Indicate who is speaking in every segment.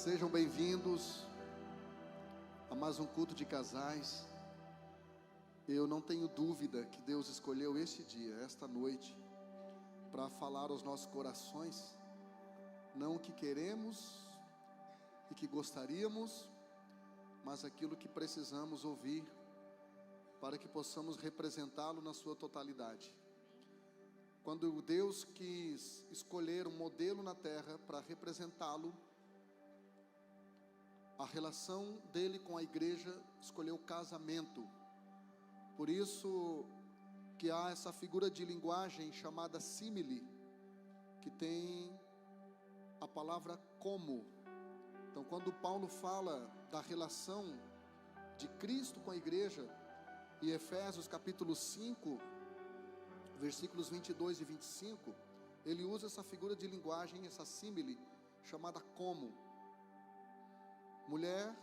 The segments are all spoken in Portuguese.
Speaker 1: Sejam bem-vindos a mais um culto de casais. Eu não tenho dúvida que Deus escolheu este dia, esta noite, para falar aos nossos corações, não o que queremos e que gostaríamos, mas aquilo que precisamos ouvir, para que possamos representá-lo na sua totalidade. Quando Deus quis escolher um modelo na terra para representá-lo, a relação dele com a igreja escolheu o casamento. Por isso que há essa figura de linguagem chamada símile, que tem a palavra como. Então, quando Paulo fala da relação de Cristo com a igreja, em Efésios capítulo 5, versículos 22 e 25, ele usa essa figura de linguagem, essa símile, chamada como. Mulher,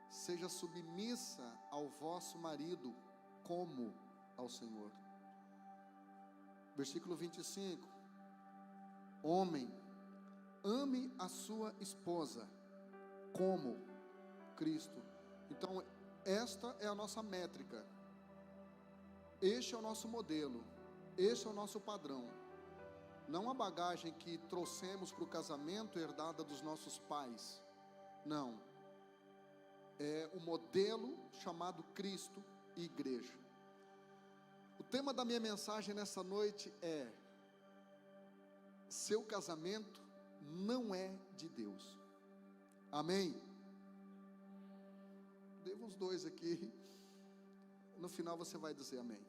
Speaker 1: seja submissa ao vosso marido, como ao Senhor. Versículo 25. Homem, ame a sua esposa, como Cristo. Então, esta é a nossa métrica. Este é o nosso modelo. Este é o nosso padrão. Não a bagagem que trouxemos para o casamento herdada dos nossos pais. Não. É o modelo chamado Cristo e igreja. O tema da minha mensagem nessa noite é: seu casamento não é de Deus. Amém? Devo uns dois aqui. No final você vai dizer amém.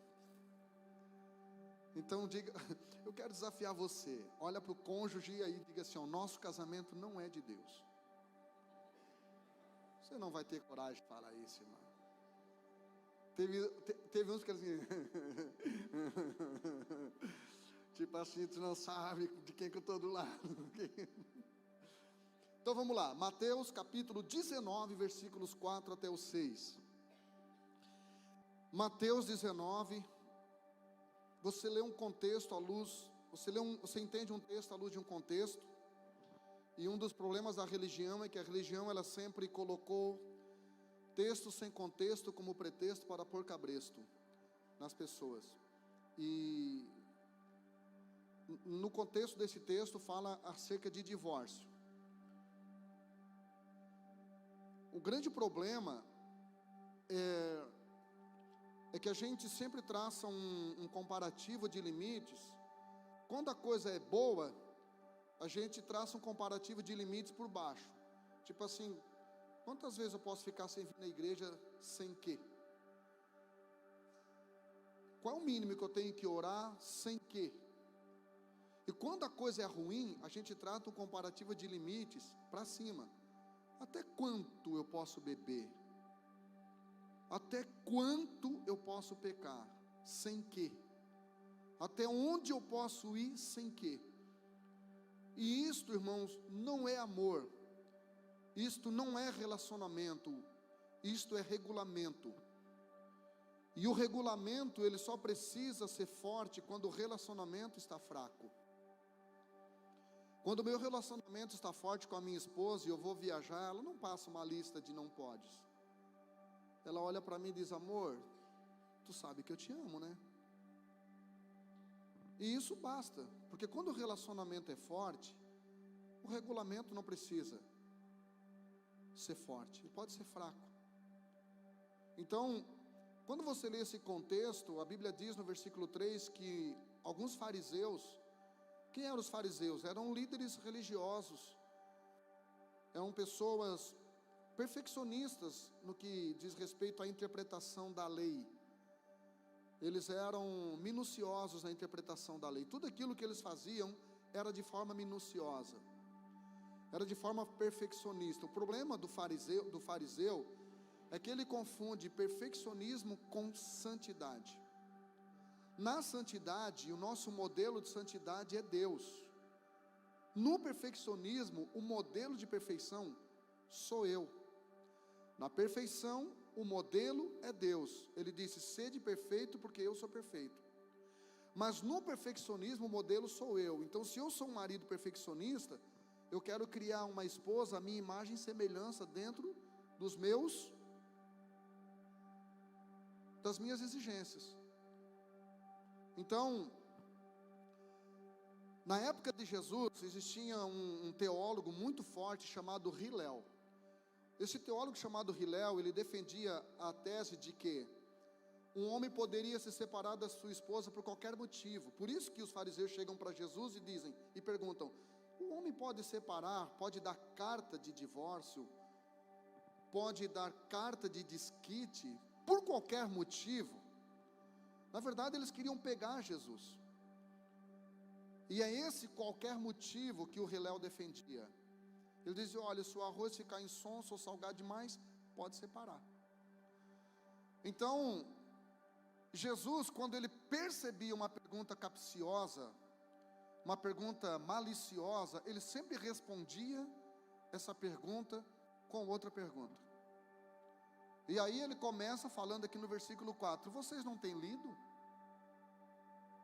Speaker 1: Então diga, eu quero desafiar você. Olha para o cônjuge e aí diga assim: o nosso casamento não é de Deus. Você não vai ter coragem de falar isso, irmão. Teve uns que assim, tipo assim, tu não sabe de quem que eu estou do lado. Então vamos lá, Mateus capítulo 19, versículos 4 até o 6. Mateus 19, você lê um contexto à luz, você entende um texto à luz de um contexto. E um dos problemas da religião é que a religião ela sempre colocou texto sem contexto como pretexto para pôr cabresto nas pessoas. E no contexto desse texto fala acerca de divórcio. O grande problema é que a gente sempre traça um comparativo de limites. Quando a coisa é boa, a gente traça um comparativo de limites por baixo. Tipo assim, quantas vezes eu posso ficar sem vir na igreja sem quê? Qual é o mínimo que eu tenho que orar sem quê? E quando a coisa é ruim, a gente trata um comparativo de limites para cima. Até quanto eu posso beber? Até quanto eu posso pecar? Sem quê? Até onde eu posso ir sem quê? E isto, irmãos, não é amor. Isto não é relacionamento. Isto é regulamento. E o regulamento, ele só precisa ser forte quando o relacionamento está fraco. Quando o meu relacionamento está forte com a minha esposa e eu vou viajar, ela não passa uma lista de não podes. Ela olha para mim e diz: amor, tu sabe que eu te amo, né? E isso basta, porque quando o relacionamento é forte, o regulamento não precisa ser forte, ele pode ser fraco. Então, quando você lê esse contexto, a Bíblia diz no versículo 3 que alguns fariseus, quem eram os fariseus? Eram líderes religiosos, eram pessoas perfeccionistas no que diz respeito à interpretação da lei. Eles eram minuciosos na interpretação da lei. Tudo aquilo que eles faziam era de forma minuciosa, era de forma perfeccionista. O problema do fariseu é que ele confunde perfeccionismo com santidade. Na santidade, o nosso modelo de santidade é Deus. No perfeccionismo, o modelo de perfeição sou eu. Na perfeição, o modelo é Deus. Ele disse: sede perfeito porque eu sou perfeito. Mas no perfeccionismo o modelo sou eu. Então, se eu sou um marido perfeccionista, eu quero criar uma esposa à minha imagem e semelhança dentro das minhas exigências. Então, na época de Jesus, existia um teólogo muito forte chamado Hillel. Esse teólogo chamado Hillel, ele defendia a tese de que um homem poderia se separar da sua esposa por qualquer motivo. Por isso que os fariseus chegam para Jesus e perguntam: o homem pode separar, pode dar carta de divórcio, pode dar carta de desquite, por qualquer motivo? Na verdade, eles queriam pegar Jesus. E é esse qualquer motivo que o Hillel defendia. Ele dizia: olha, se o arroz ficar insonso ou salgado demais, pode separar. Então, Jesus, quando ele percebia uma pergunta capciosa, uma pergunta maliciosa, ele sempre respondia essa pergunta com outra pergunta. E aí ele começa falando aqui no versículo 4: vocês não têm lido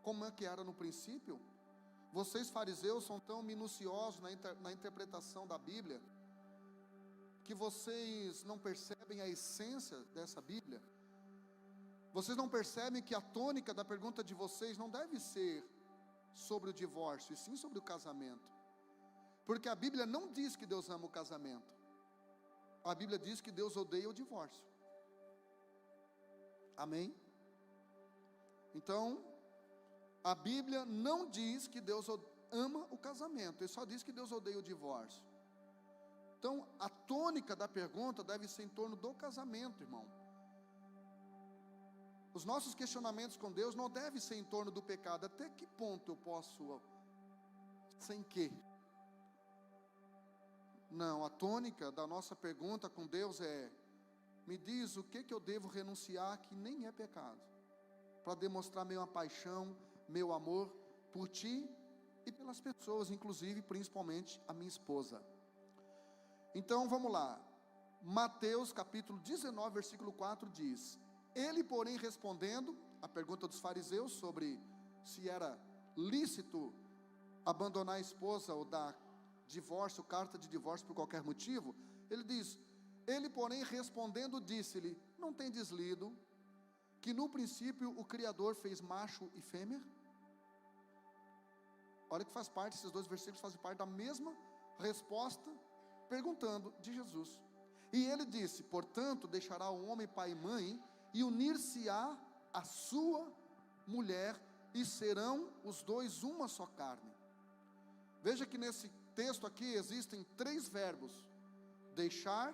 Speaker 1: como é que era no princípio? Vocês fariseus são tão minuciosos na interpretação da Bíblia, que vocês não percebem a essência dessa Bíblia. Vocês não percebem que a tônica da pergunta de vocês não deve ser sobre o divórcio, e sim sobre o casamento. Porque a Bíblia não diz que Deus ama o casamento. A Bíblia diz que Deus odeia o divórcio. Amém? Então, a Bíblia não diz que Deus ama o casamento, ele só diz que Deus odeia o divórcio. Então, a tônica da pergunta deve ser em torno do casamento, irmão. Os nossos questionamentos com Deus não devem ser em torno do pecado. Até que ponto eu posso, sem que? Não, a tônica da nossa pergunta com Deus é: me diz o que eu devo renunciar que nem é pecado, para demonstrar minha paixão, meu amor por ti e pelas pessoas, inclusive, principalmente a minha esposa. Então vamos lá, Mateus capítulo 19, versículo 4 diz: ele, porém, respondendo a pergunta dos fariseus sobre se era lícito abandonar a esposa ou dar divórcio, carta de divórcio por qualquer motivo, ele diz: ele, porém, respondendo, disse-lhe: não tendes lido que no princípio o Criador fez macho e fêmea? Olha que faz parte, esses dois versículos fazem parte da mesma resposta, perguntando de Jesus. E ele disse: portanto, deixará o homem pai e mãe, e unir-se-á a sua mulher, e serão os dois uma só carne. Veja que nesse texto aqui existem 3 verbos: deixar,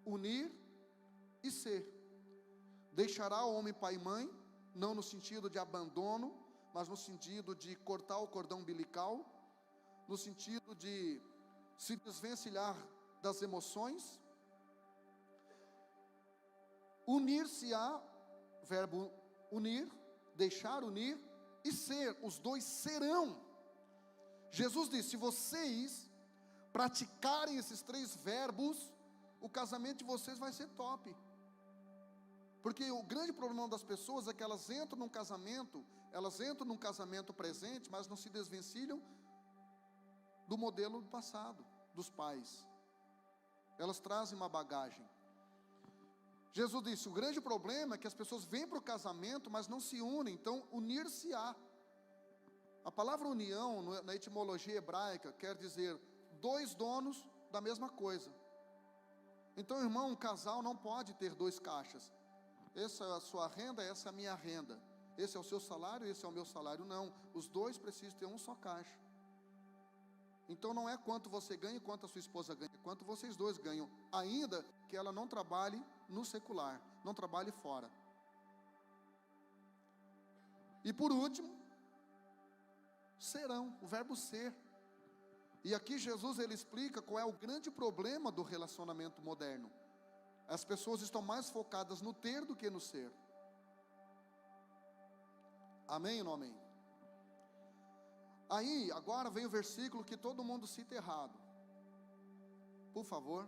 Speaker 1: unir e ser. Deixará o homem pai e mãe, não no sentido de abandono, mas no sentido de cortar o cordão umbilical, no sentido de se desvencilhar das emoções. Unir-se-á, verbo unir, deixar unir, e ser, os dois serão. Jesus disse: se vocês praticarem esses 3 verbos, o casamento de vocês vai ser top. Porque o grande problema das pessoas é que elas entram num casamento presente, mas não se desvencilham do modelo do passado, dos pais. Elas trazem uma bagagem. Jesus disse: o grande problema é que as pessoas vêm para o casamento, mas não se unem. Então, unir-se-á. A palavra união, na etimologia hebraica, quer dizer 2 donos da mesma coisa. Então, irmão, um casal não pode ter 2 caixas. Essa é a sua renda, essa é a minha renda. Esse é o seu salário, esse é o meu salário. Não, os 2 precisam ter um só caixa. Então não é quanto você ganha e quanto a sua esposa ganha, é quanto vocês 2 ganham, ainda que ela não trabalhe no secular, não trabalhe fora. E por último, serão, o verbo ser. E aqui Jesus ele explica qual é o grande problema do relacionamento moderno. As pessoas estão mais focadas no ter do que no ser. Amém ou não amém? Aí, agora vem o versículo que todo mundo cita errado. Por favor.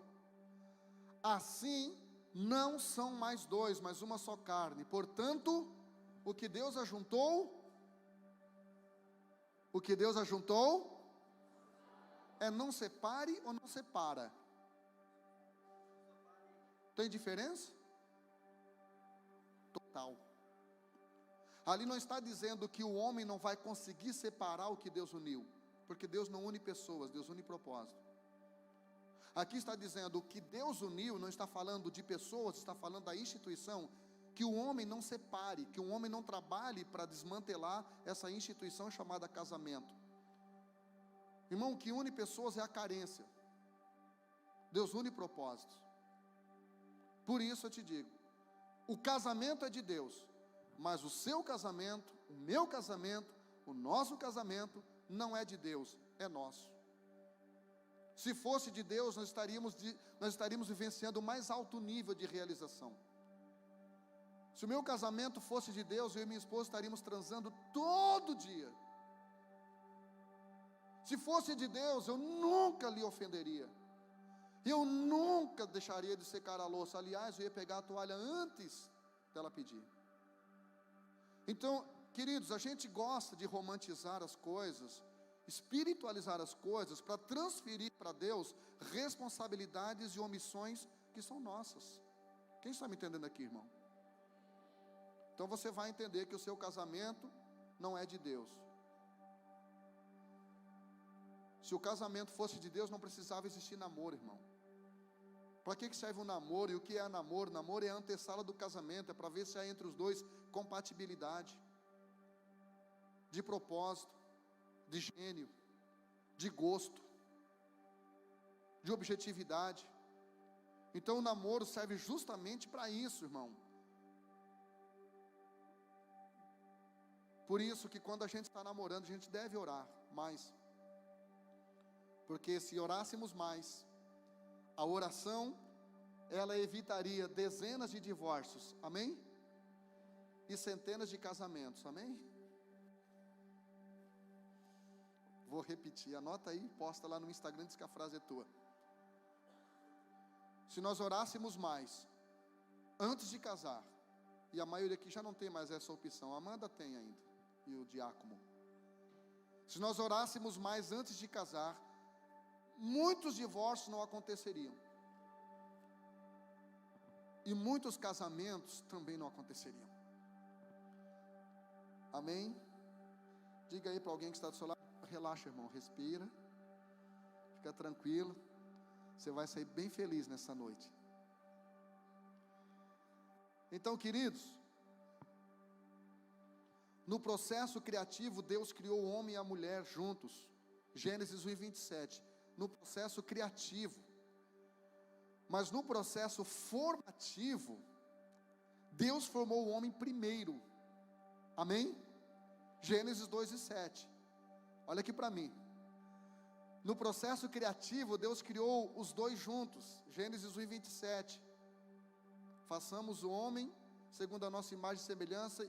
Speaker 1: Assim, não são mais 2, mas uma só carne. Portanto, o que Deus ajuntou, é não separe ou não separa? Tem diferença? Total. Ali não está dizendo que o homem não vai conseguir separar o que Deus uniu, porque Deus não une pessoas, Deus une propósito. Aqui está dizendo o que Deus uniu, não está falando de pessoas, está falando da instituição, que o homem não separe, que o homem não trabalhe para desmantelar essa instituição chamada casamento. Irmão, o que une pessoas é a carência. Deus une propósitos. Por isso eu te digo, o casamento é de Deus, mas o seu casamento, o meu casamento, o nosso casamento não é de Deus, é nosso. Se fosse de Deus, nós estaríamos vivenciando o mais alto nível de realização. Se o meu casamento fosse de Deus, eu e minha esposa estaríamos transando todo dia. Se fosse de Deus, eu nunca lhe ofenderia. Eu nunca deixaria de secar a louça. Aliás, eu ia pegar a toalha antes dela pedir. Então, queridos, a gente gosta de romantizar as coisas, espiritualizar as coisas, para transferir para Deus responsabilidades e omissões que são nossas. Quem está me entendendo aqui, irmão? Então você vai entender que o seu casamento não é de Deus. Se o casamento fosse de Deus, não precisava existir namoro, irmão. Para que serve um namoro? E o que é namoro? Namoro é a antessala do casamento, é para ver se há entre os dois compatibilidade, de propósito, de gênio, de gosto, de objetividade. Então o namoro serve justamente para isso, irmão. Por isso que quando a gente está namorando, a gente deve orar mais. Porque se orássemos mais, a oração, ela evitaria dezenas de divórcios, amém? E centenas de casamentos, amém? Vou repetir, anota aí, posta lá no Instagram, diz que a frase é tua. Se nós orássemos mais, antes de casar, e a maioria aqui já não tem mais essa opção, a Amanda tem ainda, e o Diácono. Se nós orássemos mais antes de casar, muitos divórcios não aconteceriam. E muitos casamentos também não aconteceriam. Amém? Diga aí para alguém que está do seu lado, relaxa, irmão, respira, fica tranquilo, você vai sair bem feliz nessa noite. Então, queridos, no processo criativo, Deus criou o homem e a mulher juntos, Gênesis 1:27, no processo criativo. Mas no processo formativo, Deus formou o homem primeiro, amém? Gênesis 2:7, olha aqui para mim. No processo criativo, Deus criou os dois juntos, Gênesis 1:27, façamos o homem segundo a nossa imagem e semelhança,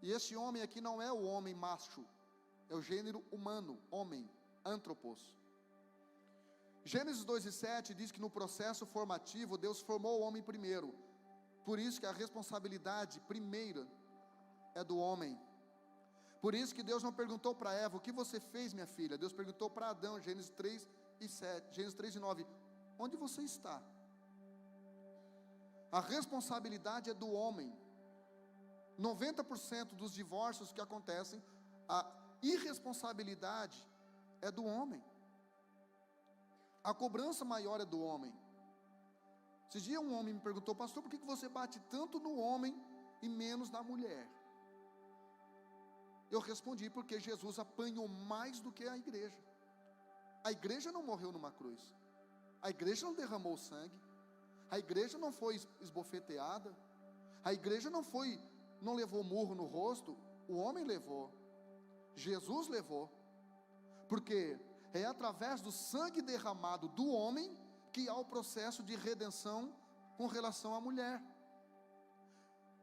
Speaker 1: e este homem aqui não é o homem macho, é o gênero humano, homem, antropos. Gênesis 2:7 diz que no processo formativo, Deus formou o homem primeiro, por isso que a responsabilidade primeira é do homem. Por isso que Deus não perguntou para Eva, o que você fez, minha filha? Deus perguntou para Adão, Gênesis 3:9, onde você está? A responsabilidade é do homem. 90% dos divórcios que acontecem, a irresponsabilidade é do homem. A cobrança maior é do homem. Esse dia um homem me perguntou, pastor, por que você bate tanto no homem e menos na mulher? Eu respondi, porque Jesus apanhou mais do que a igreja. A igreja não morreu numa cruz, a igreja não derramou sangue, a igreja não foi esbofeteada, a igreja não levou murro no rosto, o homem levou, Jesus levou, porque é através do sangue derramado do homem que há o processo de redenção com relação à mulher.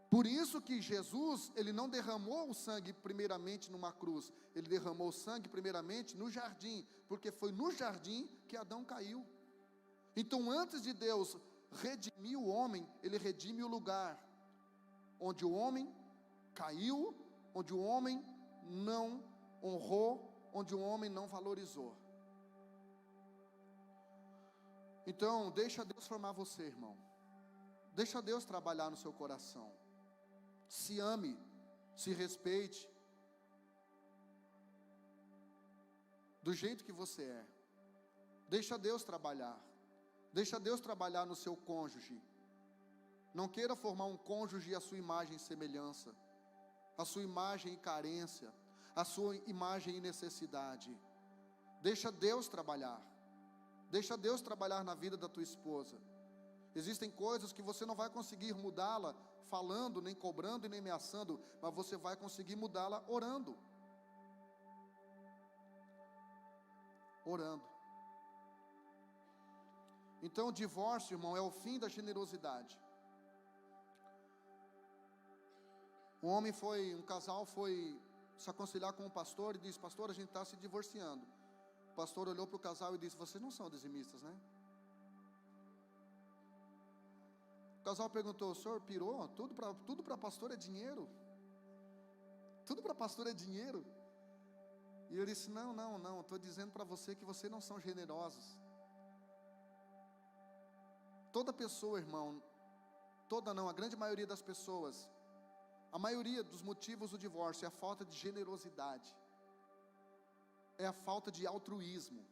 Speaker 1: Por isso que Jesus, ele não derramou o sangue primeiramente numa cruz, ele derramou o sangue primeiramente no jardim, porque foi no jardim que Adão caiu. Então antes de Deus redimir o homem, ele redime o lugar onde o homem caiu, onde o homem não honrou, onde o homem não valorizou. Então, deixa Deus formar você, irmão. Deixa Deus trabalhar no seu coração. Se ame, se respeite, do jeito que você é. Deixa Deus trabalhar. Deixa Deus trabalhar no seu cônjuge. Não queira formar um cônjuge à sua imagem e semelhança, a sua imagem e carência, a sua imagem e necessidade. Deixa Deus trabalhar. Deixa Deus trabalhar na vida da tua esposa. Existem coisas que você não vai conseguir mudá-la falando, nem cobrando e nem ameaçando, mas você vai conseguir mudá-la orando. Orando. Então o divórcio, irmão, é o fim da generosidade. Um casal foi se aconselhar com um pastor e disse: pastor, a gente está se divorciando. O pastor olhou para o casal e disse: vocês não são dizimistas, né? O casal perguntou: o senhor pirou? Tudo para pastor é dinheiro? Tudo para pastor é dinheiro? E ele disse: não, estou dizendo para você que vocês não são generosos. Toda pessoa, irmão, a grande maioria das pessoas, a maioria dos motivos do divórcio é a falta de generosidade, é a falta de altruísmo.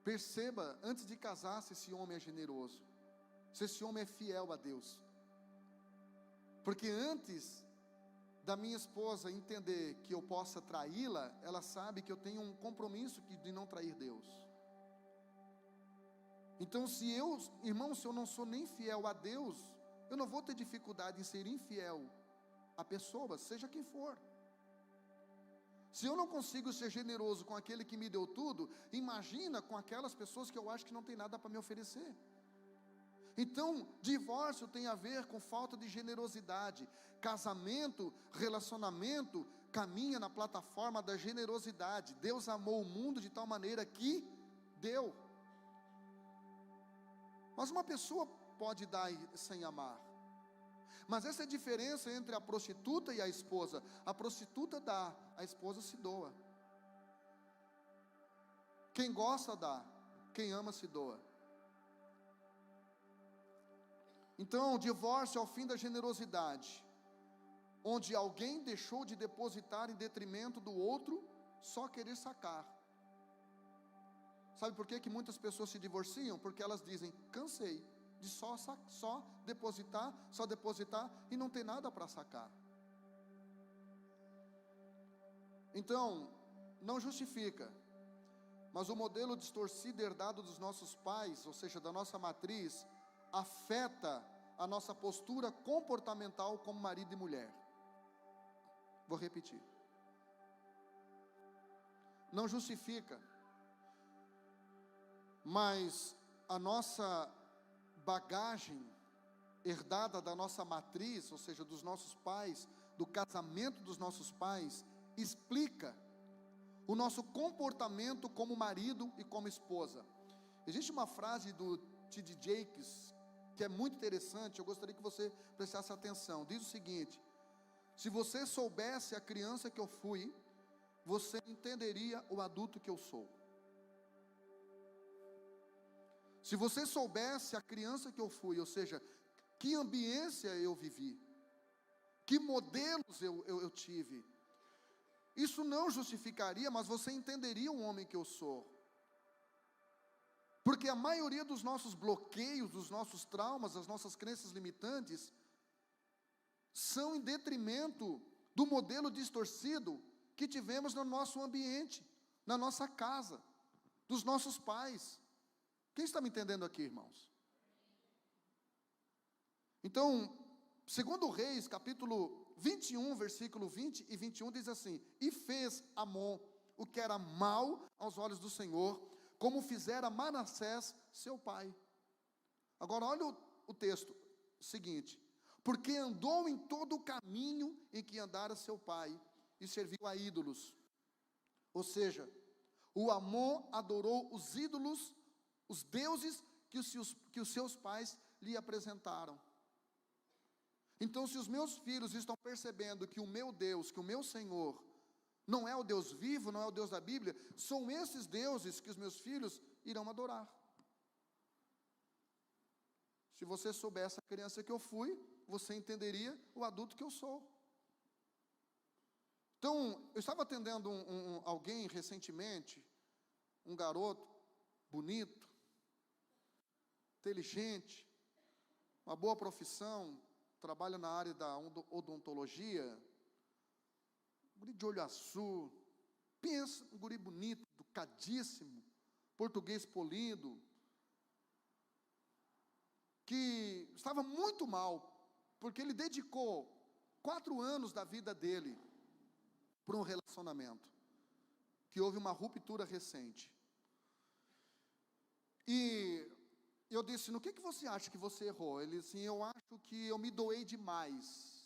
Speaker 1: Perceba, antes de casar, se esse homem é generoso, se esse homem é fiel a Deus. Porque antes da minha esposa entender que eu possa traí-la, ela sabe que eu tenho um compromisso de não trair Deus. Então irmão, se eu não sou nem fiel a Deus, eu não vou ter dificuldade em ser infiel a pessoa, seja quem for. Se eu não consigo ser generoso com aquele que me deu tudo, imagina com aquelas pessoas que eu acho que não tem nada para me oferecer. Então, divórcio tem a ver com falta de generosidade. Casamento, relacionamento, caminha na plataforma da generosidade. Deus amou o mundo de tal maneira que deu. Mas uma pessoa pode dar sem amar. Mas essa é a diferença entre a prostituta e a esposa. A prostituta dá, a esposa se doa. Quem gosta dá, quem ama se doa. Então, o divórcio é o fim da generosidade, onde alguém deixou de depositar em detrimento do outro, só querer sacar. Sabe por que muitas pessoas se divorciam? Porque elas dizem: cansei de só depositar e não tem nada para sacar. Então, não justifica, mas o modelo distorcido herdado dos nossos pais, ou seja, da nossa matriz, afeta a nossa postura comportamental como marido e mulher. Vou repetir. Não justifica, mas a nossa bagagem herdada da nossa matriz, ou seja, dos nossos pais, do casamento dos nossos pais, explica o nosso comportamento como marido e como esposa. Existe uma frase do T.D. Jakes que é muito interessante, eu gostaria que você prestasse atenção. Diz o seguinte: se você soubesse a criança que eu fui, você entenderia o adulto que eu sou. Se você soubesse a criança que eu fui, ou seja, que ambiência eu vivi, que modelos eu tive, isso não justificaria, mas você entenderia o homem que eu sou. Porque a maioria dos nossos bloqueios, dos nossos traumas, das nossas crenças limitantes, são em detrimento do modelo distorcido que tivemos no nosso ambiente, na nossa casa, dos nossos pais. Quem está me entendendo aqui, irmãos? Então, segundo Reis, capítulo 21, versículo 20 e 21, diz assim: e fez Amon o que era mal aos olhos do Senhor, como fizera Manassés, seu pai. Agora olha o texto seguinte: porque andou em todo o caminho em que andara seu pai, e serviu a ídolos. Ou seja, o Amon adorou os ídolos, os deuses que os seus pais lhe apresentaram. Então, se os meus filhos estão percebendo que o meu Deus, que o meu Senhor, não é o Deus vivo, não é o Deus da Bíblia, são esses deuses que os meus filhos irão adorar. Se você soubesse a criança que eu fui, você entenderia o adulto que eu sou. Então, eu estava atendendo alguém recentemente, um garoto bonito, inteligente, uma boa profissão, trabalha na área da odontologia, guri de olho azul, pensa, um guri bonito, educadíssimo, português polido, que estava muito mal, porque ele dedicou 4 anos da vida dele para um relacionamento, que houve uma ruptura recente. E eu disse, no que você acha que você errou? Ele disse, eu acho que eu me doei demais.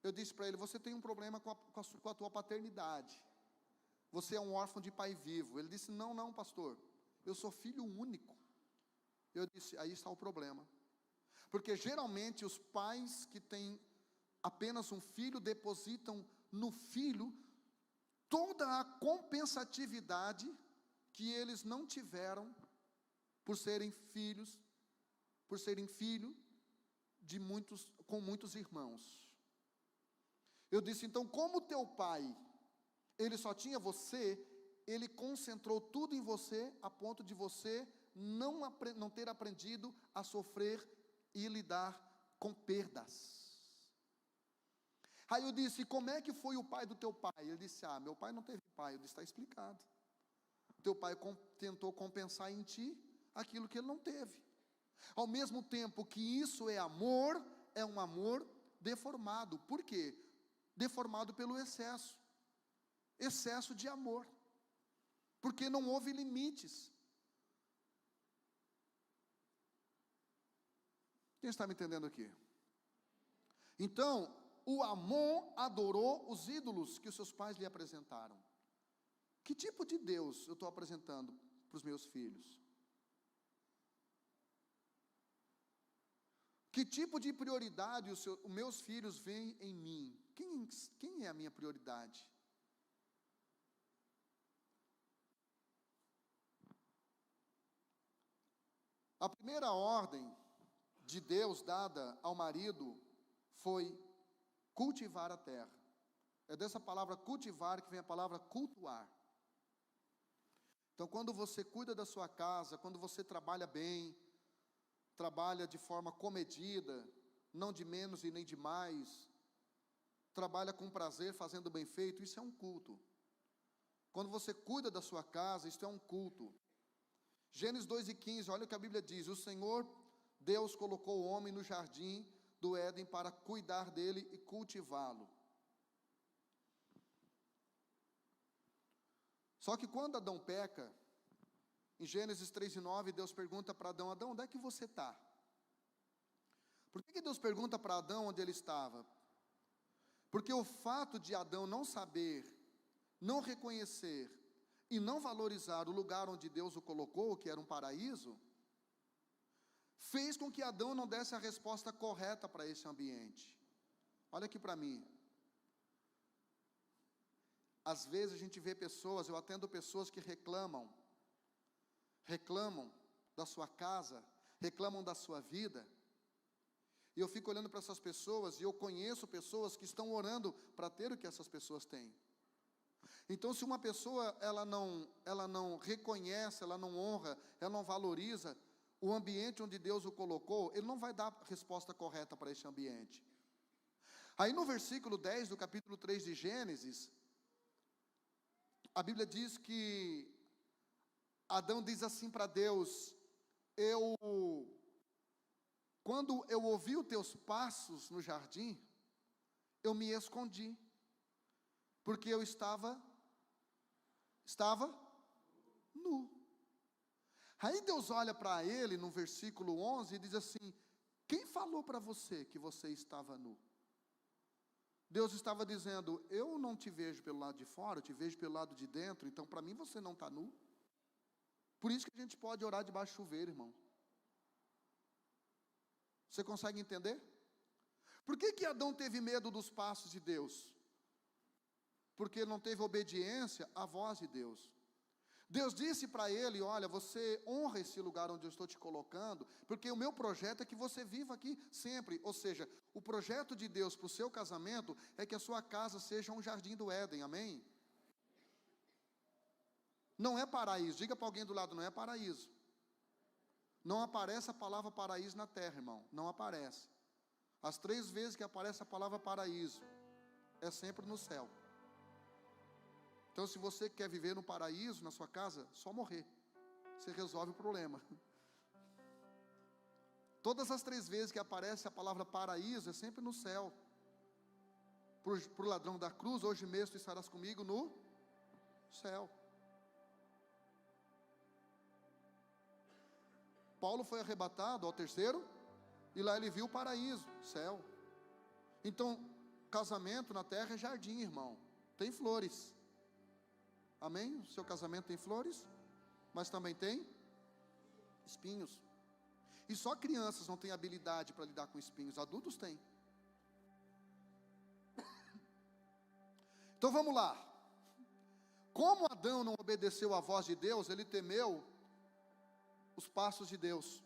Speaker 1: Eu disse para ele, você tem um problema com a tua paternidade. Você é um órfão de pai vivo. Ele disse, não, pastor, eu sou filho único. Eu disse, aí está o problema. Porque geralmente os pais que têm apenas um filho depositam no filho toda a compensatividade que eles não tiveram por serem filho com muitos irmãos. Eu disse, então, como teu pai, ele só tinha você, ele concentrou tudo em você, a ponto de você não ter aprendido a sofrer e lidar com perdas. Aí eu disse, como é que foi o pai do teu pai? Ele disse, meu pai não teve pai. Eu disse, está explicado. Teu pai tentou compensar em ti aquilo que ele não teve. Ao mesmo tempo que isso é um amor deformado. Por quê? Deformado pelo excesso de amor, porque não houve limites. Quem está me entendendo aqui? Então, o Amon adorou os ídolos que os seus pais lhe apresentaram. Que tipo de Deus eu estou apresentando para os meus filhos? Que tipo de prioridade os meus filhos veem em mim? Quem é a minha prioridade? A primeira ordem de Deus dada ao marido foi cultivar a terra. É dessa palavra cultivar que vem a palavra cultuar. Então, quando você cuida da sua casa, quando você trabalha bem, trabalha de forma comedida, não de menos e nem de mais, trabalha com prazer, fazendo bem feito, isso é um culto. Quando você cuida da sua casa, isso é um culto. Gênesis 2:15, olha o que a Bíblia diz, o Senhor Deus colocou o homem no jardim do Éden para cuidar dele e cultivá-lo. Só que quando Adão peca, em Gênesis 3:9, Deus pergunta para Adão, Adão, onde é que você está? Por que Deus pergunta para Adão onde ele estava? Porque o fato de Adão não saber, não reconhecer e não valorizar o lugar onde Deus o colocou, que era um paraíso, fez com que Adão não desse a resposta correta para esse ambiente. Olha aqui para mim. Às vezes a gente vê pessoas, eu atendo pessoas que reclamam da sua casa, reclamam da sua vida, e eu fico olhando para essas pessoas, e eu conheço pessoas que estão orando para ter o que essas pessoas têm. Então, se uma pessoa, ela não reconhece, ela não honra, ela não valoriza o ambiente onde Deus o colocou, ele não vai dar a resposta correta para esse ambiente. Aí no versículo 10 do capítulo 3 de Gênesis, a Bíblia diz que Adão diz assim para Deus, quando eu ouvi os teus passos no jardim, eu me escondi, porque eu estava nu. Aí Deus olha para ele no versículo 11 e diz assim, quem falou para você que você estava nu? Deus estava dizendo, eu não te vejo pelo lado de fora, eu te vejo pelo lado de dentro, então para mim você não está nu. Por isso que a gente pode orar debaixo do chuveiro, irmão. Você consegue entender? Por que Adão teve medo dos passos de Deus? Porque ele não teve obediência à voz de Deus. Deus disse para ele: olha, você honra esse lugar onde eu estou te colocando, porque o meu projeto é que você viva aqui sempre. Ou seja, o projeto de Deus para o seu casamento é que a sua casa seja um jardim do Éden, amém? Não é paraíso. Diga para alguém do lado: não é paraíso. Não aparece a palavra paraíso na terra, irmão, não aparece. As 3 vezes que aparece a palavra paraíso, é sempre no céu. Então, se você quer viver no paraíso, na sua casa, só morrer, você resolve o problema. Todas as 3 vezes que aparece a palavra paraíso, é sempre no céu. Para o ladrão da cruz: hoje mesmo tu estarás comigo no céu. Paulo foi arrebatado ao terceiro, e lá ele viu o paraíso, céu. Então, casamento na terra é jardim, irmão, tem flores, amém? O seu casamento tem flores, mas também tem espinhos. E só crianças não têm habilidade para lidar com espinhos, adultos têm. Então vamos lá. Como Adão não obedeceu à voz de Deus, ele temeu os passos de Deus,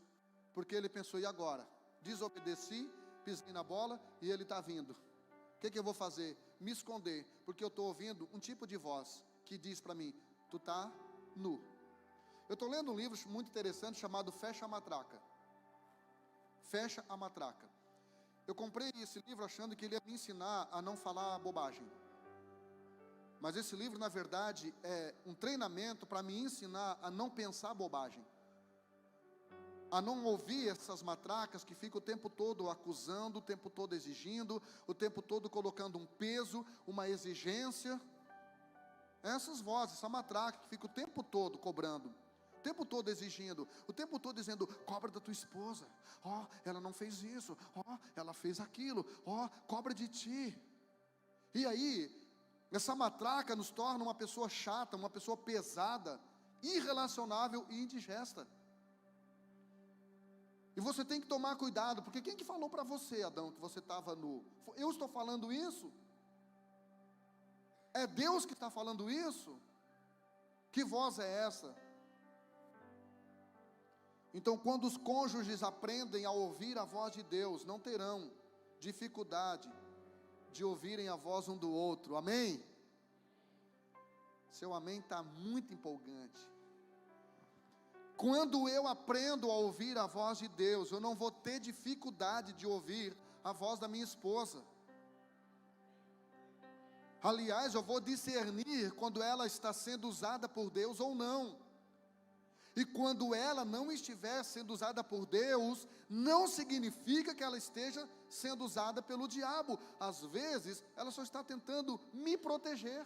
Speaker 1: porque ele pensou: e agora? Desobedeci, pisei na bola e ele está vindo. O que eu vou fazer? Me esconder, porque eu estou ouvindo um tipo de voz que diz para mim: tu está nu. Eu estou lendo um livro muito interessante chamado Fecha a Matraca. Fecha a Matraca. Eu comprei esse livro achando que ele ia me ensinar a não falar bobagem. Mas esse livro, na verdade, é um treinamento para me ensinar a não pensar bobagem, a não ouvir essas matracas que ficam o tempo todo acusando, o tempo todo exigindo, o tempo todo colocando um peso, uma exigência. Essas vozes, essa matraca que fica o tempo todo cobrando, o tempo todo exigindo, o tempo todo dizendo: cobra da tua esposa, ó, ela não fez isso, ó, ela fez aquilo, ó, cobra de ti. E aí, essa matraca nos torna uma pessoa chata, uma pessoa pesada, irrelacionável e indigesta. E você tem que tomar cuidado, porque quem que falou para você, Adão, que você estava nu? Eu estou falando isso? É Deus que está falando isso? Que voz é essa? Então, quando os cônjuges aprendem a ouvir a voz de Deus, não terão dificuldade de ouvirem a voz um do outro, amém? Seu amém está muito empolgante. Quando eu aprendo a ouvir a voz de Deus, eu não vou ter dificuldade de ouvir a voz da minha esposa. Aliás, eu vou discernir quando ela está sendo usada por Deus ou não. E quando ela não estiver sendo usada por Deus, não significa que ela esteja sendo usada pelo diabo. Às vezes, ela só está tentando me proteger.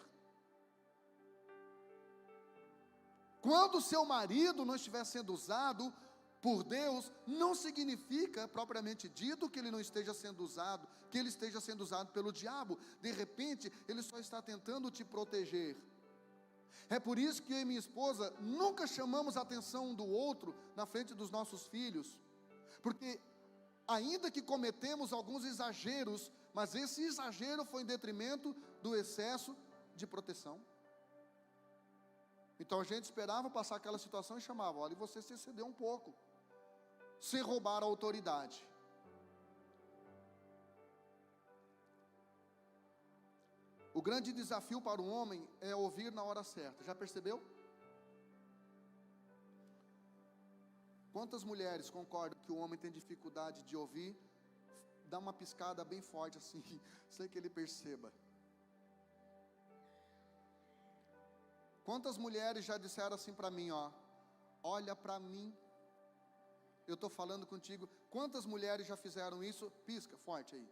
Speaker 1: Quando o seu marido não estiver sendo usado por Deus, não significa, propriamente dito, que ele não esteja sendo usado, que ele esteja sendo usado pelo diabo. De repente, ele só está tentando te proteger. É por isso que eu e minha esposa nunca chamamos a atenção um do outro na frente dos nossos filhos, porque ainda que cometemos alguns exageros, mas esse exagero foi em detrimento do excesso de proteção. Então a gente esperava passar aquela situação e chamava: olha, você se excedeu um pouco, sem roubar a autoridade. O grande desafio para o homem é ouvir na hora certa, já percebeu? Quantas mulheres concordam que o homem tem dificuldade de ouvir? Dá uma piscada bem forte assim, sem que ele perceba. Quantas mulheres já disseram assim para mim, ó: olha para mim, eu estou falando contigo. Quantas mulheres já fizeram isso? Pisca forte aí.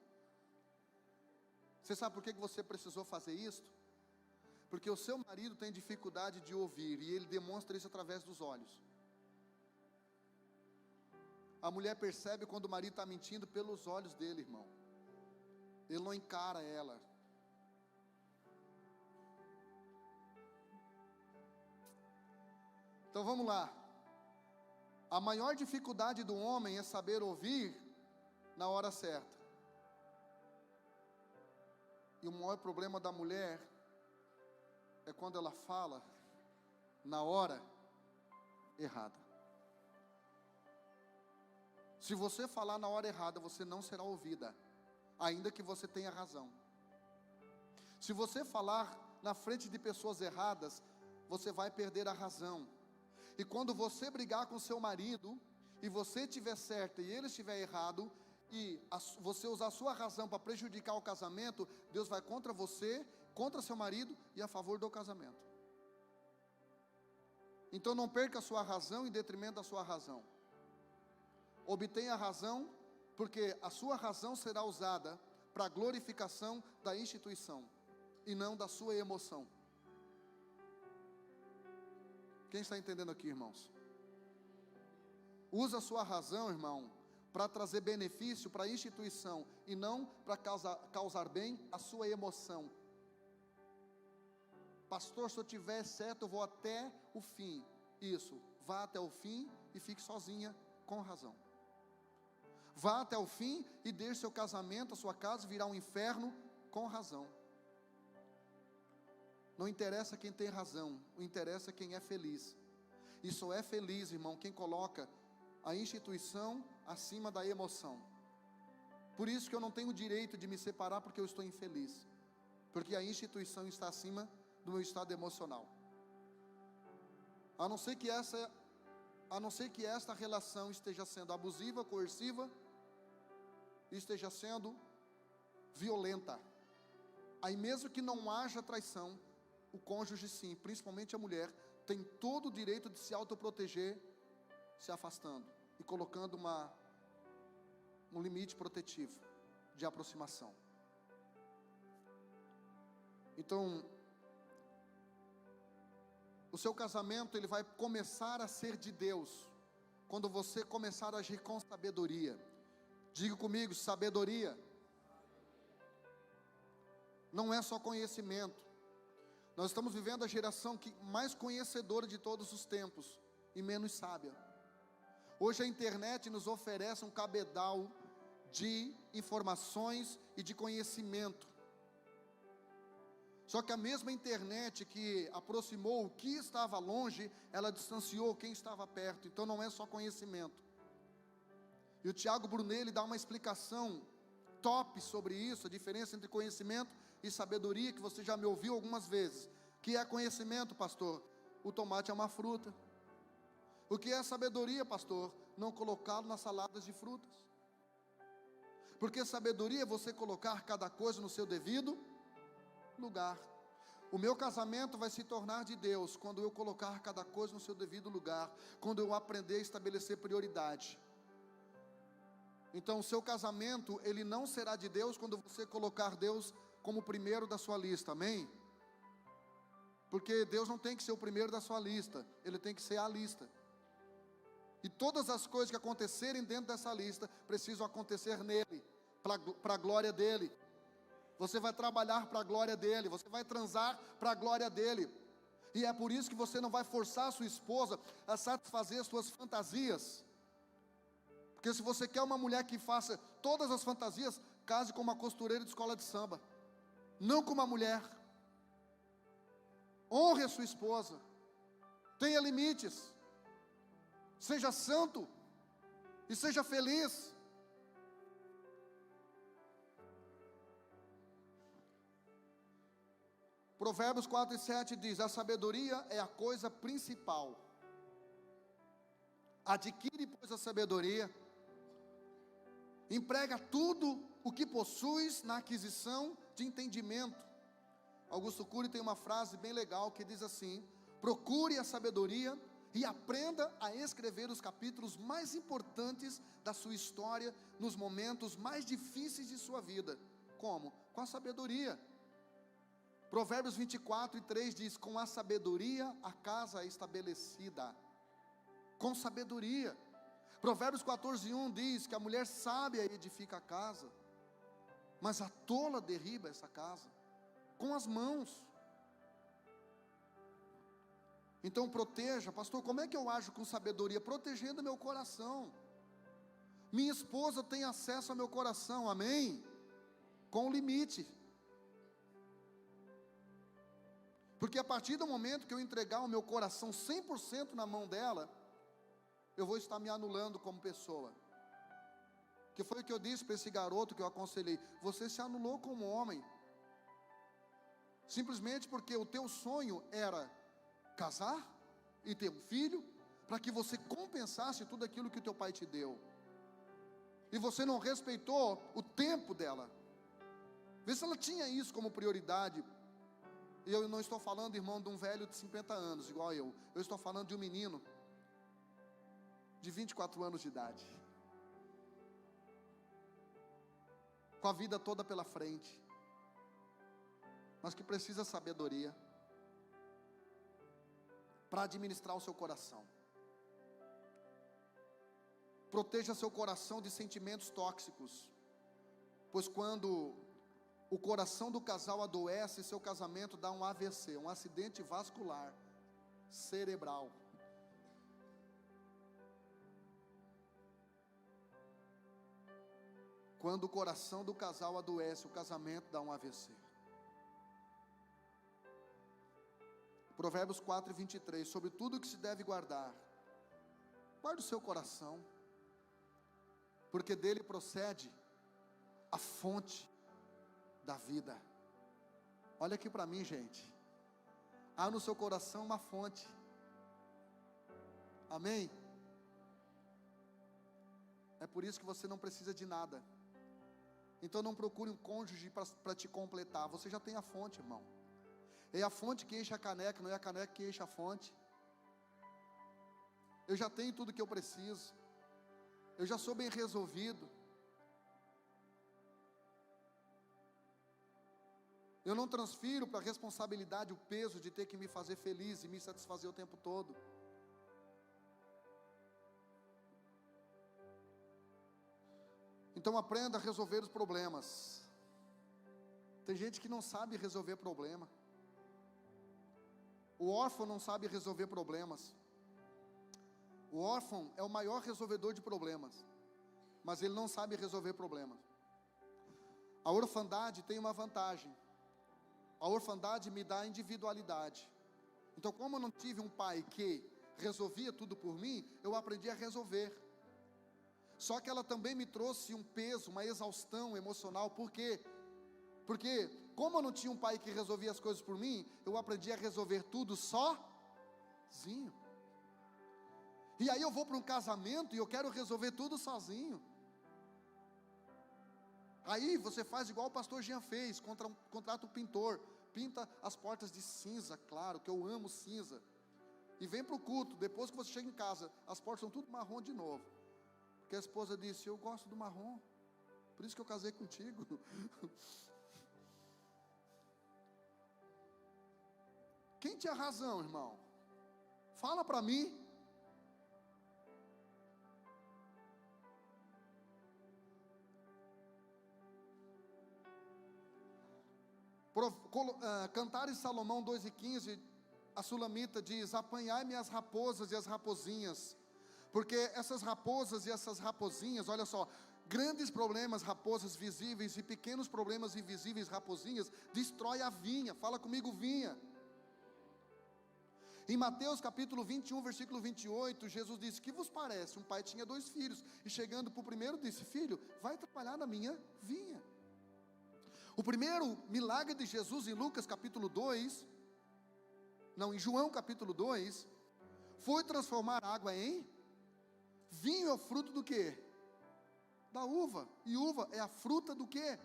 Speaker 1: Você sabe por que você precisou fazer isso? Porque o seu marido tem dificuldade de ouvir, e ele demonstra isso através dos olhos. A mulher percebe quando o marido está mentindo pelos olhos dele, irmão. Ele não encara ela. Então vamos lá. A maior dificuldade do homem é saber ouvir na hora certa. E o maior problema da mulher é quando ela fala na hora errada. Se você falar na hora errada, você não será ouvida, ainda que você tenha razão. Se você falar na frente de pessoas erradas, você vai perder a razão. E quando você brigar com seu marido, e você estiver certo e ele estiver errado, e você usar a sua razão para prejudicar o casamento, Deus vai contra você, contra seu marido e a favor do casamento. Então não perca a sua razão em detrimento da sua razão. Obtenha a razão, porque a sua razão será usada para a glorificação da instituição e não da sua emoção. Quem está entendendo aqui, irmãos? Usa a sua razão, irmão, para trazer benefício para a instituição e não para causar bem a sua emoção. Pastor, se eu tiver certo, eu vou até o fim. Isso, vá até o fim e fique sozinha com razão. Vá até o fim e deixe seu casamento, a sua casa virar um inferno com razão. Não interessa quem tem razão, o interessa é quem é feliz. E só é feliz, irmão, quem coloca a instituição acima da emoção. Por isso que eu não tenho o direito de me separar porque eu estou infeliz, porque a instituição está acima do meu estado emocional. A não ser que esta relação esteja sendo abusiva, coerciva, esteja sendo violenta. Aí mesmo que não haja traição, o cônjuge sim, principalmente a mulher, tem todo o direito de se autoproteger, se afastando e colocando um limite protetivo de aproximação. Então, o seu casamento ele vai começar a ser de Deus quando você começar a agir com sabedoria. Diga comigo, sabedoria. Não é só conhecimento. Nós estamos vivendo a geração mais conhecedora de todos os tempos e menos sábia. Hoje a internet nos oferece um cabedal de informações e de conhecimento. Só que a mesma internet que aproximou o que estava longe, ela distanciou quem estava perto. Então não é só conhecimento. E o Tiago Brunelli dá uma explicação top sobre isso, a diferença entre conhecimento e sabedoria, que você já me ouviu algumas vezes. O que é conhecimento, pastor? O tomate é uma fruta. O que é sabedoria, pastor? Não colocá-lo nas saladas de frutas. Porque sabedoria é você colocar cada coisa no seu devido lugar. O meu casamento vai se tornar de Deus quando eu colocar cada coisa no seu devido lugar, quando eu aprender a estabelecer prioridade. Então o seu casamento, ele não será de Deus quando você colocar Deus como o primeiro da sua lista, amém? Porque Deus não tem que ser o primeiro da sua lista, Ele tem que ser a lista. E todas as coisas que acontecerem dentro dessa lista, precisam acontecer nele, para a glória dEle. Você vai trabalhar para a glória dEle, você vai transar para a glória dEle. E é por isso que você não vai forçar a sua esposa a satisfazer as suas fantasias. Porque se você quer uma mulher que faça todas as fantasias, case com uma costureira de escola de samba, não com uma mulher. Honre a sua esposa, tenha limites, seja santo e seja feliz. Provérbios 4:7 diz: a sabedoria é a coisa principal. Adquire, pois, a sabedoria, emprega tudo o que possuis na aquisição de entendimento. Augusto Cury tem uma frase bem legal que diz assim: procure a sabedoria e aprenda a escrever os capítulos mais importantes da sua história, nos momentos mais difíceis de sua vida. Como? Com a sabedoria. Provérbios 24:3 diz: com a sabedoria a casa é estabelecida. Com sabedoria. Provérbios 14:1 diz que a mulher sábia edifica a casa, mas a tola derriba essa casa com as mãos. Então proteja, pastor, como é que eu ajo com sabedoria? Protegendo meu coração. Minha esposa tem acesso ao meu coração, amém? Com limite. Porque a partir do momento que eu entregar o meu coração 100% na mão dela, eu vou estar me anulando como pessoa. Que foi o que eu disse para esse garoto que eu aconselhei: você se anulou como homem, simplesmente porque o teu sonho era casar e ter um filho, para que você compensasse tudo aquilo que o teu pai te deu, e você não respeitou o tempo dela. Vê se ela tinha isso como prioridade. E eu não estou falando, irmão, de um velho de 50 anos, igual eu estou falando de um menino de 24 anos de idade, com a vida toda pela frente, mas que precisa sabedoria para administrar o seu coração. Proteja seu coração de sentimentos tóxicos, pois quando o coração do casal adoece, seu casamento dá um AVC, um acidente vascular cerebral. Quando o coração do casal adoece, o casamento dá um AVC. Provérbios 4:23, sobre tudo que se deve guardar, guarde o seu coração, porque dele procede a fonte da vida. Olha aqui para mim, gente. Há no seu coração uma fonte. Amém? É por isso que você não precisa de nada. Então não procure um cônjuge para te completar. Você já tem a fonte, irmão. É a fonte que enche a caneca, não é a caneca que enche a fonte. Eu já tenho tudo que eu preciso. Eu já sou bem resolvido. Eu não transfiro para a responsabilidade o peso de ter que me fazer feliz e me satisfazer o tempo todo. Então aprenda a resolver os problemas. Tem gente que não sabe resolver problema. O órfão não sabe resolver problemas. O órfão é o maior resolvedor de problemas, mas ele não sabe resolver problemas. A orfandade tem uma vantagem. A orfandade me dá individualidade. Então, como eu não tive um pai que resolvia tudo por mim, eu aprendi a resolver. Só que ela também me trouxe um peso, uma exaustão emocional. Por quê? Porque como eu não tinha um pai que resolvia as coisas por mim, eu aprendi a resolver tudo sozinho. E aí eu vou para um casamento e eu quero resolver tudo sozinho. Aí você faz igual o pastor Jean fez, contrata um pintor, pinta as portas de cinza, claro, que eu amo cinza, e vem para o culto. Depois que você chega em casa, as portas são tudo marrom de novo, porque a esposa disse: eu gosto do marrom, por isso que eu casei contigo. Quem tinha razão, irmão? Fala para mim. Cantares Salomão 2:15, a Sulamita diz: apanhai-me as raposas e as rapozinhas, porque essas raposas e essas rapozinhas, olha só, grandes problemas, raposas visíveis, e pequenos problemas invisíveis, rapozinhas, destrói a vinha. Fala comigo, vinha. Em Mateus capítulo 21, versículo 28, Jesus disse: que vos parece? Um pai tinha 2 filhos, e chegando para o primeiro disse: filho, vai trabalhar na minha vinha. O primeiro milagre de Jesus em Lucas capítulo 2, em João capítulo 2, foi transformar água em vinho. É o fruto do quê? Da uva. E uva é a fruta do quê?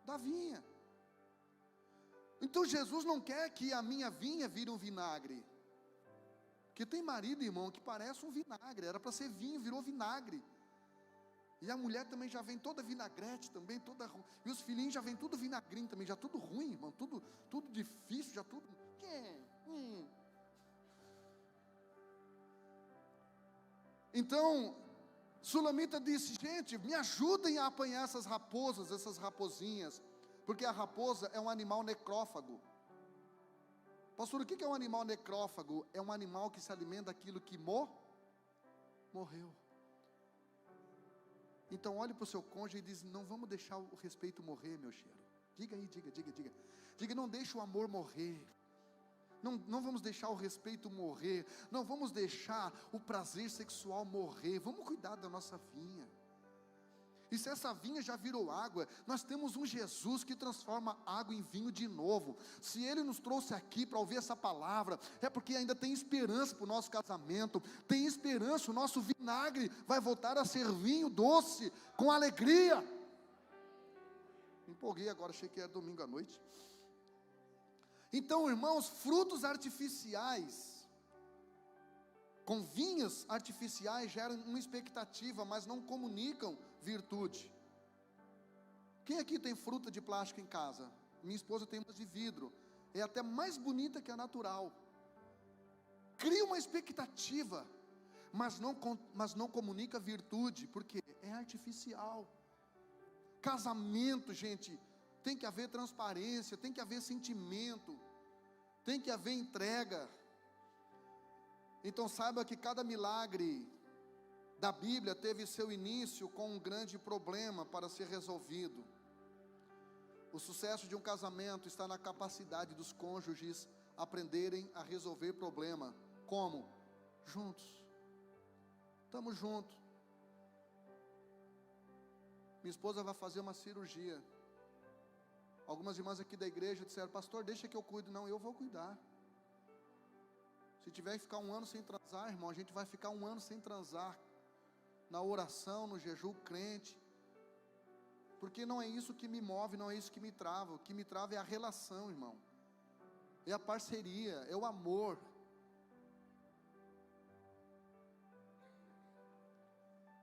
Speaker 1: Da vinha. Então Jesus não quer que a minha vinha vire um vinagre. Porque tem marido, irmão, que parece um vinagre. Era para ser vinho, virou vinagre. E a mulher também já vem toda vinagrete também, toda. E os filhinhos já vem tudo vinagrinho também, já tudo ruim, irmão, tudo difícil, já tudo. Então, Sulamita disse: gente, me ajudem a apanhar essas raposas, essas rapozinhas, porque a raposa é um animal necrófago. Pastor, o que é um animal necrófago? É um animal que se alimenta daquilo que morreu. Então olhe para o seu cônjuge e diz: não vamos deixar o respeito morrer, meu cheiro. Diga aí, diga. Diga, não deixe o amor morrer. Não vamos deixar o respeito morrer, não vamos deixar o prazer sexual morrer, vamos cuidar da nossa vinha. E se essa vinha já virou água, nós temos um Jesus que transforma água em vinho de novo. Se Ele nos trouxe aqui para ouvir essa palavra, é porque ainda tem esperança para o nosso casamento, tem esperança, o nosso vinagre vai voltar a ser vinho doce, com alegria. Me empolguei agora, achei que era domingo à noite. Então, irmãos, frutos artificiais, com vinhas artificiais, geram uma expectativa, mas não comunicam virtude. Quem aqui tem fruta de plástico em casa? Minha esposa tem umas de vidro, é até mais bonita que a natural. Cria uma expectativa, mas não comunica virtude, porque é artificial. Casamento, gente, tem que haver transparência, tem que haver sentimento, tem que haver entrega. Então saiba que cada milagre da Bíblia teve seu início com um grande problema para ser resolvido. O sucesso de um casamento está na capacidade dos cônjuges aprenderem a resolver problema. Como? Juntos. Estamos juntos. Minha esposa vai fazer uma cirurgia. Algumas irmãs aqui da igreja disseram: pastor, deixa que eu cuido. Não, eu vou cuidar. Se tiver que ficar um ano sem transar, irmão, a gente vai ficar um ano sem transar, na oração, no jejum crente, porque não é isso que me move, não é isso que me trava. O que me trava é a relação, irmão, é a parceria, é o amor.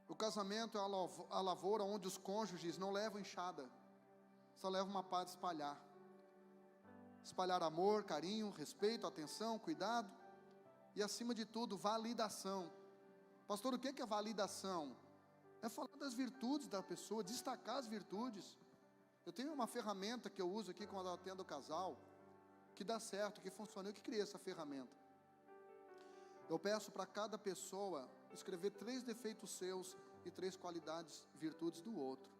Speaker 1: O casamento é a lavoura onde os cônjuges não levam enxada, só levam uma pá de espalhar. Espalhar amor, carinho, respeito, atenção, cuidado e, acima de tudo, validação. Pastor, o que é validação? É falar das virtudes da pessoa, destacar as virtudes. Eu tenho uma ferramenta que eu uso aqui quando eu atendo o casal, que dá certo, que funciona. Eu que criei essa ferramenta. Eu peço para cada pessoa escrever 3 defeitos seus e 3 qualidades, virtudes do outro.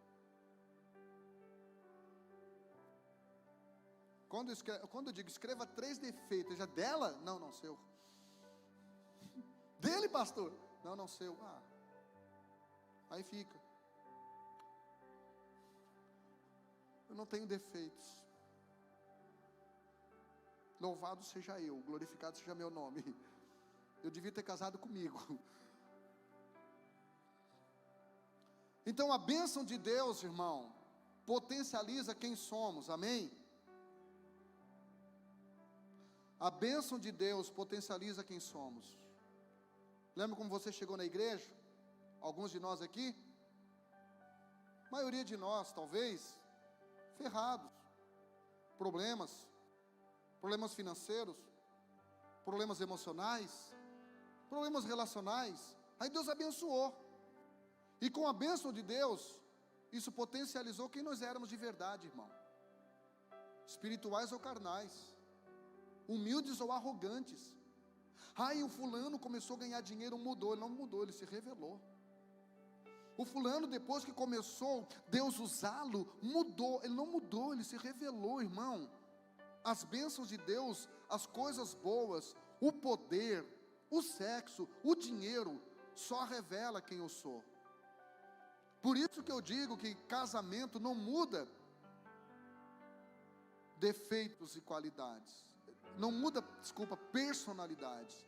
Speaker 1: Quando eu digo escreva 3 defeitos, já dela? Não, seu. Dele, pastor? Não, seu. Aí fica. Eu não tenho defeitos. Louvado seja eu, glorificado seja meu nome. Eu devia ter casado comigo. Então a bênção de Deus, irmão, potencializa quem somos, amém? A bênção de Deus potencializa quem somos. Lembra como você chegou na igreja? Alguns de nós aqui, a maioria de nós, talvez, ferrados, problemas financeiros, problemas emocionais, problemas relacionais. Aí Deus abençoou, e com a bênção de Deus, isso potencializou quem nós éramos de verdade, irmão. Espirituais ou carnais, humildes ou arrogantes. E o fulano começou a ganhar dinheiro, mudou. Ele não mudou, ele se revelou. O fulano, depois que começou Deus usá-lo, mudou. Ele não mudou, ele se revelou, irmão. As bênçãos de Deus, as coisas boas, o poder, o sexo, o dinheiro, só revela quem eu sou. Por isso que eu digo que casamento não muda defeitos e qualidades. Não muda, personalidades.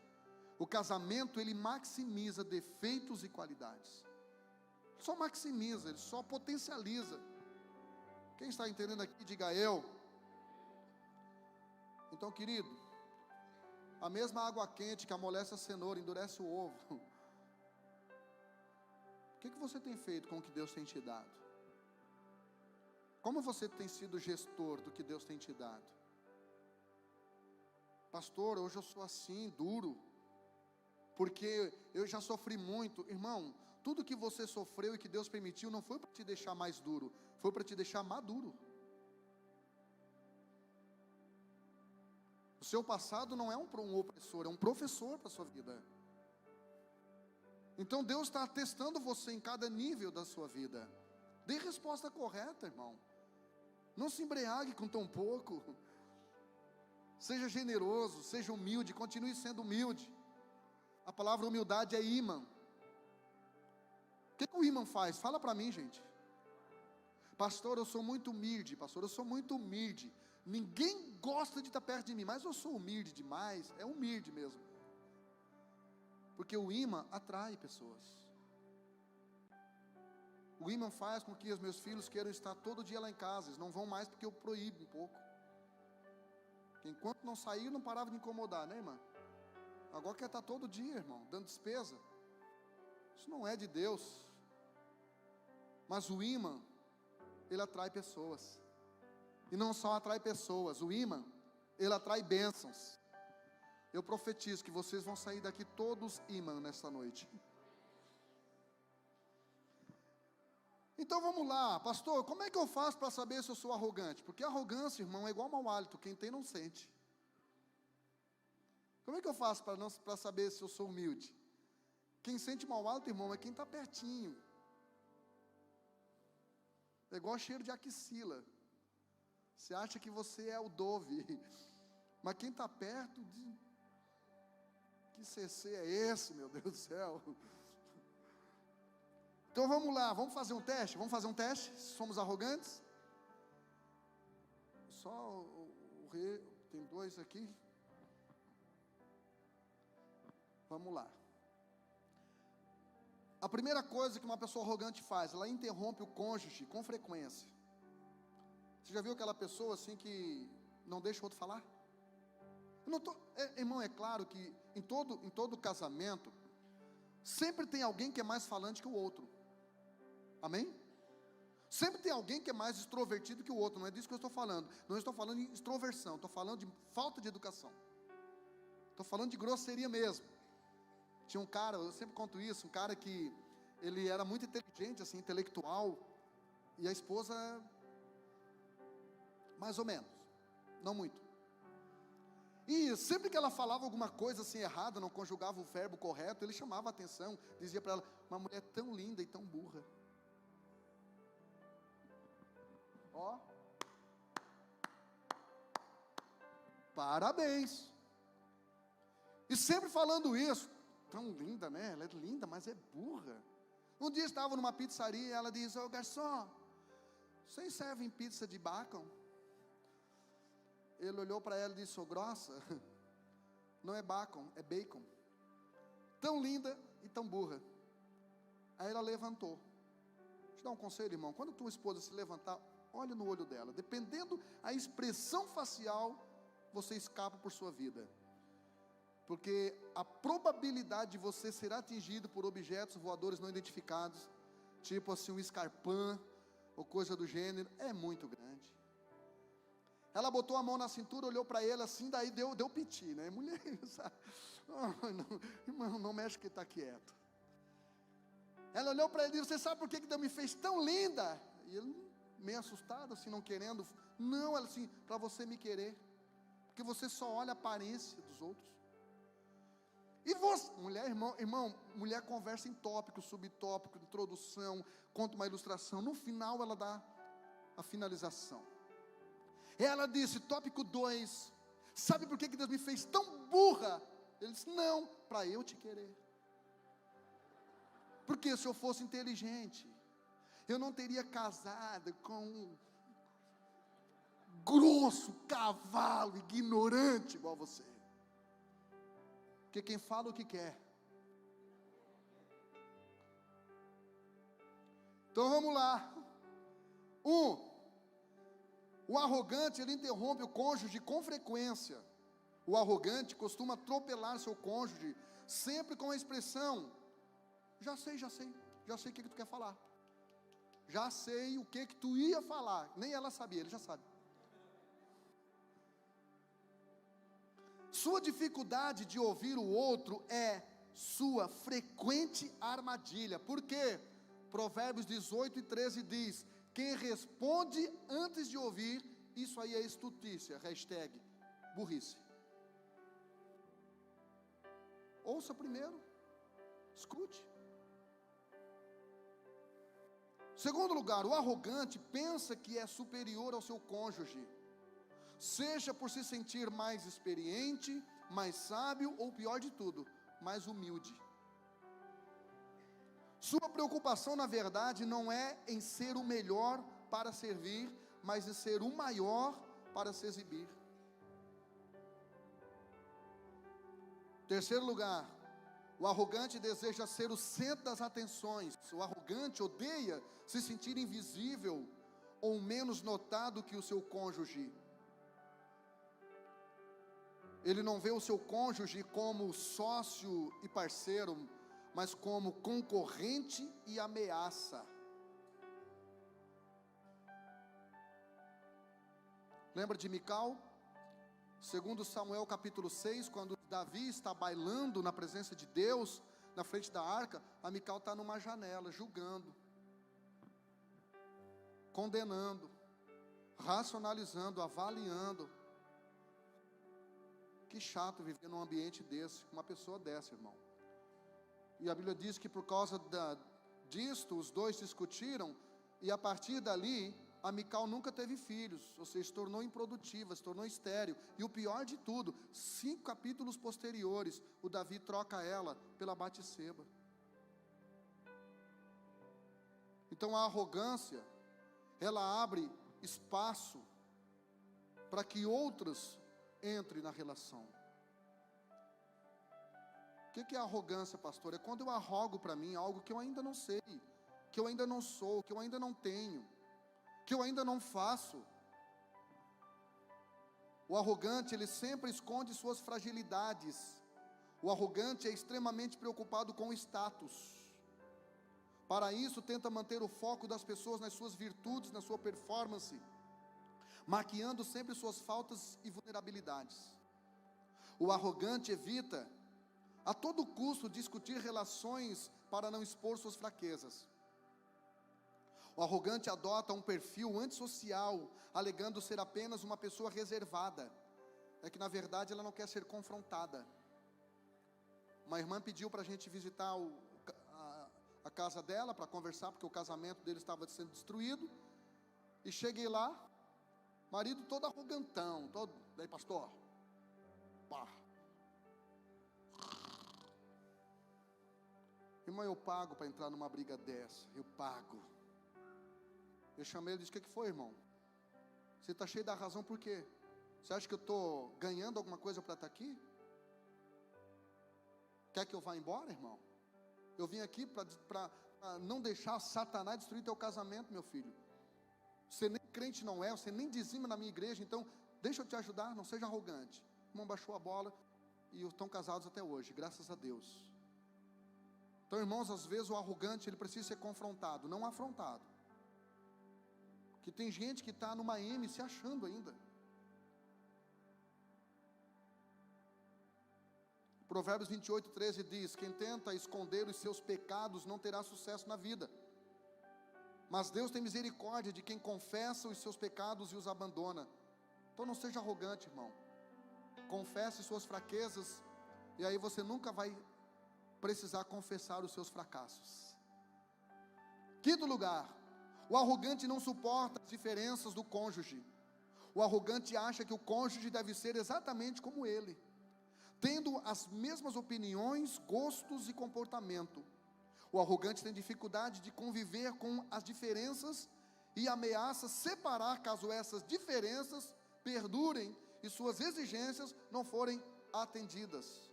Speaker 1: O casamento, ele maximiza defeitos e qualidades. Só maximiza, ele só potencializa. Quem está entendendo aqui, diga eu. Então, querido, a mesma água quente que amolece a cenoura, endurece o ovo. O que você tem feito com o que Deus tem te dado? Como você tem sido gestor do que Deus tem te dado? Pastor, hoje eu sou assim, duro, porque eu já sofri muito. Irmão, tudo que você sofreu e que Deus permitiu, não foi para te deixar mais duro, foi para te deixar maduro. O seu passado não é um opressor, é um professor para a sua vida. Então Deus está testando você em cada nível da sua vida. Dê resposta correta, irmão. Não se embriague com tão pouco. Seja generoso, seja humilde, continue sendo humilde. A palavra humildade é ímã. O que o ímã faz? Fala para mim, gente. Pastor, eu sou muito humilde. Pastor, eu sou muito humilde. Ninguém gosta de estar perto de mim, mas eu sou humilde demais. É humilde mesmo. Porque o ímã atrai pessoas. O ímã faz com que os meus filhos queiram estar todo dia lá em casa. Eles não vão mais porque eu proíbo um pouco. Porque enquanto não sair, não parava de incomodar, né, irmã? Agora quer estar todo dia, irmão, dando despesa. Isso não é de Deus. Mas o ímã, ele atrai pessoas. E não só atrai pessoas, o ímã, ele atrai bênçãos. Eu profetizo que vocês vão sair daqui todos ímã nesta noite. Então vamos lá, pastor, como é que eu faço para saber se eu sou arrogante? Porque arrogância, irmão, é igual mau hálito, quem tem não sente. Como é que eu faço para saber se eu sou humilde? Quem sente mau hálito, irmão, é quem está pertinho. É igual cheiro de axila. Você acha que você é o Dove, mas quem está perto, que CC é esse, meu Deus do céu? Então vamos lá, vamos fazer um teste? Vamos fazer um teste? Somos arrogantes? Só o rei, tem dois aqui. Vamos lá. A primeira coisa que uma pessoa arrogante faz, ela interrompe o cônjuge com frequência. Você já viu aquela pessoa assim que não deixa o outro falar? Irmão, é claro que em todo casamento, sempre tem alguém que é mais falante que o outro. Amém? Sempre tem alguém que é mais extrovertido que o outro. Não é disso que eu estou falando. Não estou falando de extroversão, estou falando de falta de educação. Estou falando de grosseria mesmo. Tinha um cara, eu sempre conto isso, um cara que ele era muito inteligente, assim, intelectual, e a esposa, mais ou menos, não muito. E sempre que ela falava alguma coisa assim errada, não conjugava o verbo correto, ele chamava a atenção, dizia para ela, uma mulher tão linda e tão burra. Ó, parabéns. E sempre falando isso, tão linda, né? Ela é linda, mas é burra. Um dia estava numa pizzaria e ela diz, ô garçom, vocês servem pizza de bacon? Ele olhou para ela e disse, sou grossa? Não é bacon, é bacon. Tão linda e tão burra. Aí ela levantou. Deixa eu dar um conselho, irmão. Quando tua esposa se levantar, olha no olho dela. Dependendo a expressão facial, você escapa por sua vida. Porque a probabilidade de você ser atingido por objetos voadores não identificados, tipo assim um escarpão, ou coisa do gênero, é muito grande. Ela botou a mão na cintura, olhou para ele assim, daí deu piti, né? Mulher, sabe? Irmão, não mexe que está quieto. Ela olhou para ele e disse, você sabe por que Deus me fez tão linda? E ele, meio assustado, assim, não querendo. Não, ela assim, para você me querer. Porque você só olha a aparência dos outros. E você, mulher, irmão, mulher conversa em tópico, subtópico, introdução, conta uma ilustração. No final ela dá a finalização. Ela disse, tópico 2, sabe por que Deus me fez tão burra? Ele disse, não, para eu te querer. Porque se eu fosse inteligente, eu não teria casado com um grosso cavalo, ignorante igual você. Porque quem fala o que quer. Então vamos lá. O arrogante, ele interrompe o cônjuge com frequência. O arrogante costuma atropelar seu cônjuge, sempre com a expressão, já sei o que tu quer falar. Já sei o que tu ia falar. Nem ela sabia, ele já sabe. Sua dificuldade de ouvir o outro é sua frequente armadilha. Por quê? Provérbios 18:13 diz, quem responde antes de ouvir, isso aí é estutícia, hashtag burrice. Ouça primeiro, escute. Segundo lugar, o arrogante pensa que é superior ao seu cônjuge. seja por se sentir mais experiente, mais sábio, ou pior de tudo, mais humilde. Sua preocupação, na verdade, não é em ser o melhor para servir, mas em ser o maior para se exibir. Terceiro lugar, o arrogante deseja ser o centro das atenções. O arrogante odeia se sentir invisível ou menos notado que o seu cônjuge. Ele não vê o seu cônjuge como sócio e parceiro, mas como concorrente e ameaça. Lembra de Mical? Segundo Samuel capítulo 6, quando Davi está bailando na presença de Deus, na frente da arca, a Mical está numa janela, julgando, condenando, racionalizando, avaliando. Que chato viver num ambiente desse, com uma pessoa dessa, irmão. E a Bíblia diz que por causa disto, os dois discutiram, e a partir dali, a Mical nunca teve filhos, ou seja, se tornou improdutiva, se tornou estéril. E o pior de tudo, 5 capítulos posteriores, o Davi troca ela pela Batseba. Então a arrogância, ela abre espaço para que outras entrem na relação. O que é arrogância, pastor? É quando eu arrogo para mim algo que eu ainda não sei, que eu ainda não sou, que eu ainda não tenho, que eu ainda não faço. O arrogante, ele sempre esconde suas fragilidades. O arrogante é extremamente preocupado com o status. Para isso, tenta manter o foco das pessoas nas suas virtudes, na sua performance, maquiando sempre suas faltas e vulnerabilidades. O arrogante evita a todo custo discutir relações para não expor suas fraquezas. O arrogante adota um perfil antissocial, alegando ser apenas uma pessoa reservada. É que na verdade ela não quer ser confrontada. Uma irmã pediu para a gente visitar a casa dela, para conversar, porque o casamento dele estava sendo destruído. E cheguei lá, marido todo arrogantão, daí pastor, pá. Irmão, eu pago para entrar numa briga dessa, eu pago. Eu chamei ele e disse: o que foi, irmão? Você está cheio da razão por quê? Você acha que eu estou ganhando alguma coisa para estar aqui? Quer que eu vá embora, irmão? Eu vim aqui para não deixar Satanás destruir teu casamento, meu filho. Você nem crente não é, você nem dizima na minha igreja, então deixa eu te ajudar, não seja arrogante. O irmão baixou a bola e estão casados até hoje, graças a Deus. Então, irmãos, às vezes o arrogante, ele precisa ser confrontado, não afrontado. Que tem gente que está numa M se achando ainda. Provérbios 28:13 diz: quem tenta esconder os seus pecados não terá sucesso na vida, mas Deus tem misericórdia de quem confessa os seus pecados e os abandona. Então não seja arrogante, irmão. Confesse suas fraquezas, e aí você nunca vai precisar confessar os seus fracassos. Quinto lugar, o arrogante não suporta as diferenças do cônjuge. O arrogante acha que o cônjuge deve ser exatamente como ele, tendo as mesmas opiniões, gostos e comportamento. O arrogante tem dificuldade de conviver com as diferenças e ameaça separar caso essas diferenças perdurem e suas exigências não forem atendidas.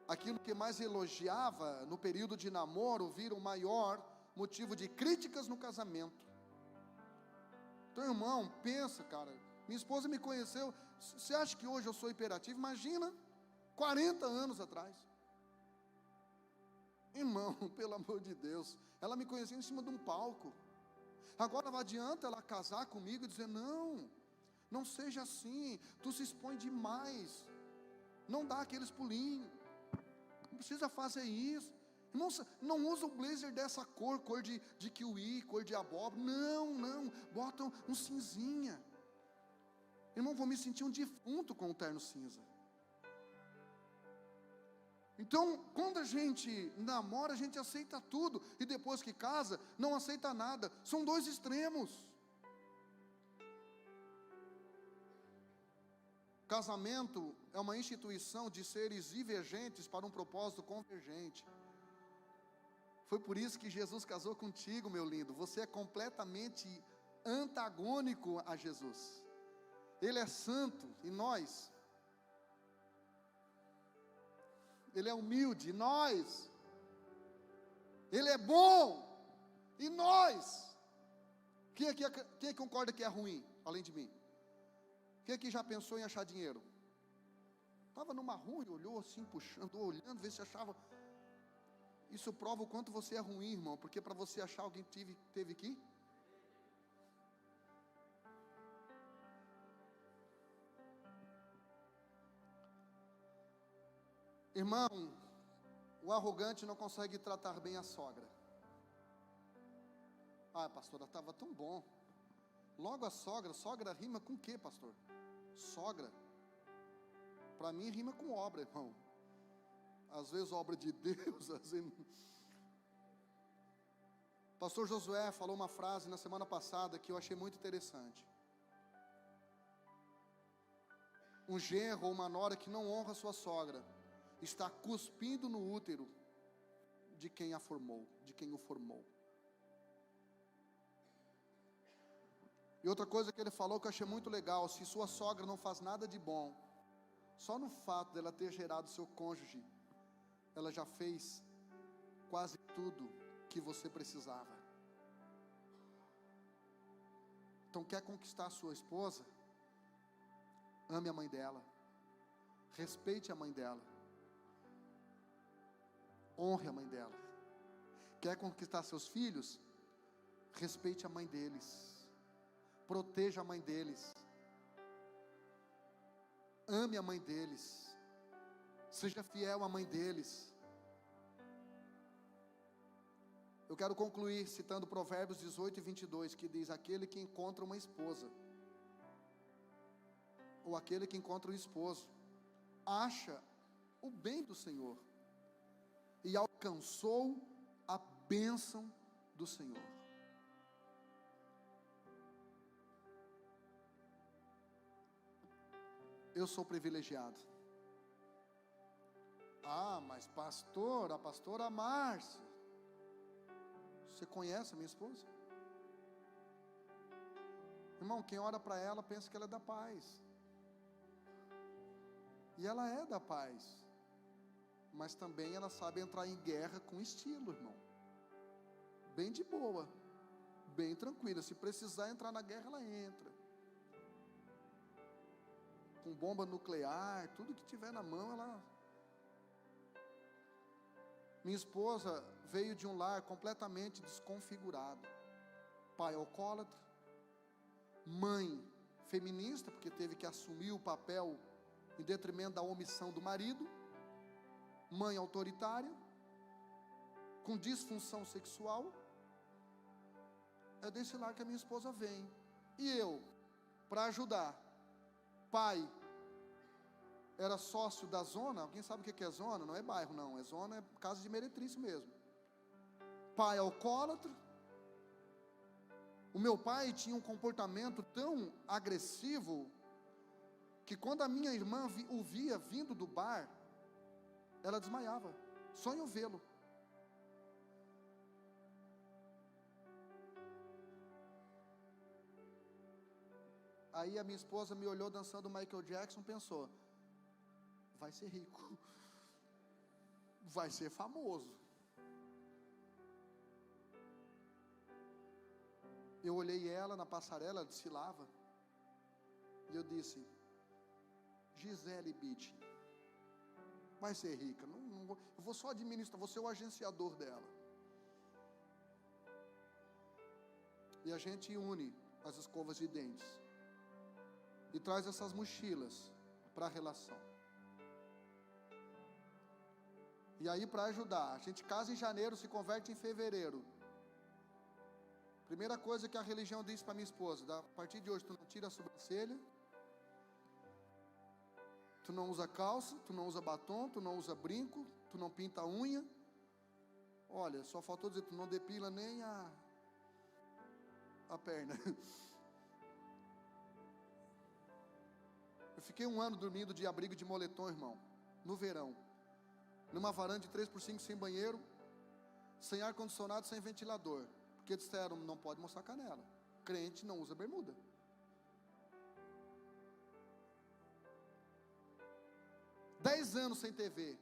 Speaker 1: Aquilo que mais elogiava no período de namoro vira o maior motivo de críticas no casamento. Então, irmão, pensa, cara, minha esposa me conheceu, você acha que hoje eu sou hiperativo? Imagina, 40 anos atrás. Irmão, pelo amor de Deus, ela me conhecia em cima de um palco. Agora não adianta ela casar comigo e dizer: não seja assim, tu se expõe demais, não dá aqueles pulinhos, não precisa fazer isso. Irmão, não usa o blazer dessa cor de kiwi, cor de abóbora, não, bota um cinzinha. Irmão, vou me sentir um defunto com o terno cinza. Então, quando a gente namora, a gente aceita tudo, e depois que casa, não aceita nada. São dois extremos. Casamento é uma instituição de seres divergentes para um propósito convergente. Foi por isso que Jesus casou contigo, meu lindo. Você é completamente antagônico a Jesus. Ele é santo, e nós? Ele é humilde, e nós? Ele é bom, e nós? Quem concorda que é ruim, além de mim? Quem aqui já pensou em achar dinheiro? Estava numa rua e olhou assim, puxando, olhando, ver se achava. Isso prova o quanto você é ruim, irmão, porque para você achar alguém teve que ir. Irmão, o arrogante não consegue tratar bem a sogra. Ah, pastora, estava tão bom. Logo a sogra rima com o quê, pastor? Sogra. Para mim rima com obra, irmão. Às vezes obra de Deus, às vezes... Pastor Josué falou uma frase na semana passada que eu achei muito interessante. Um genro ou uma nora que não honra sua sogra está cuspindo no útero de quem a formou, de quem o formou. E outra coisa que ele falou que eu achei muito legal: se sua sogra não faz nada de bom, só no fato dela ter gerado seu cônjuge, ela já fez quase tudo que você precisava. Então, quer conquistar a sua esposa? Ame a mãe dela, respeite a mãe dela, honre a mãe dela. Quer conquistar seus filhos? Respeite a mãe deles, proteja a mãe deles, ame a mãe deles, seja fiel à mãe deles. Eu quero concluir citando Provérbios 18 e 22, que diz: aquele que encontra uma esposa, ou aquele que encontra um esposo, acha o bem do Senhor, e alcançou a bênção do Senhor. Eu sou privilegiado. Ah, mas pastor, a pastora Márcia, você conhece a minha esposa? Irmão, quem ora para ela pensa que ela é da paz. E ela é da paz. Mas também ela sabe entrar em guerra com estilo, irmão. Bem de boa, bem tranquila. Se precisar entrar na guerra, ela entra. Com bomba nuclear, tudo que tiver na mão, ela... Minha esposa veio de um lar completamente desconfigurado. Pai alcoólatra, mãe feminista, porque teve que assumir o papel em detrimento da omissão do marido, mãe autoritária, com disfunção sexual. É desse lar que a minha esposa vem. E eu, para ajudar, pai, era sócio da zona. Alguém sabe o que é zona? Não é bairro não, é zona, é casa de meretriz mesmo. Pai alcoólatra. O meu pai tinha um comportamento tão agressivo, que quando a minha irmã o via vindo do bar, ela desmaiava, só em eu vê-lo. Aí a minha esposa me olhou dançando Michael Jackson, pensou: vai ser rico, vai ser famoso. Eu olhei ela na passarela, ela desfilava, e eu disse: Gisele Bündchen vai ser rica, eu vou só administrar, vou ser o agenciador dela. E a gente une as escovas de dentes e traz essas mochilas para a relação. E aí, para ajudar, a gente casa em janeiro, se converte em fevereiro. Primeira coisa que a religião diz para minha esposa: a partir de hoje tu não tira a sobrancelha, tu não usa calça, tu não usa batom, tu não usa brinco, tu não pinta a unha. Olha, só faltou dizer, tu não depila nem a perna. Eu fiquei 1 ano dormindo de abrigo de moletom, irmão, no verão, numa varanda de 3x5 sem banheiro, sem ar-condicionado, sem ventilador, porque disseram, não pode mostrar canela, crente não usa bermuda. Dez anos sem TV.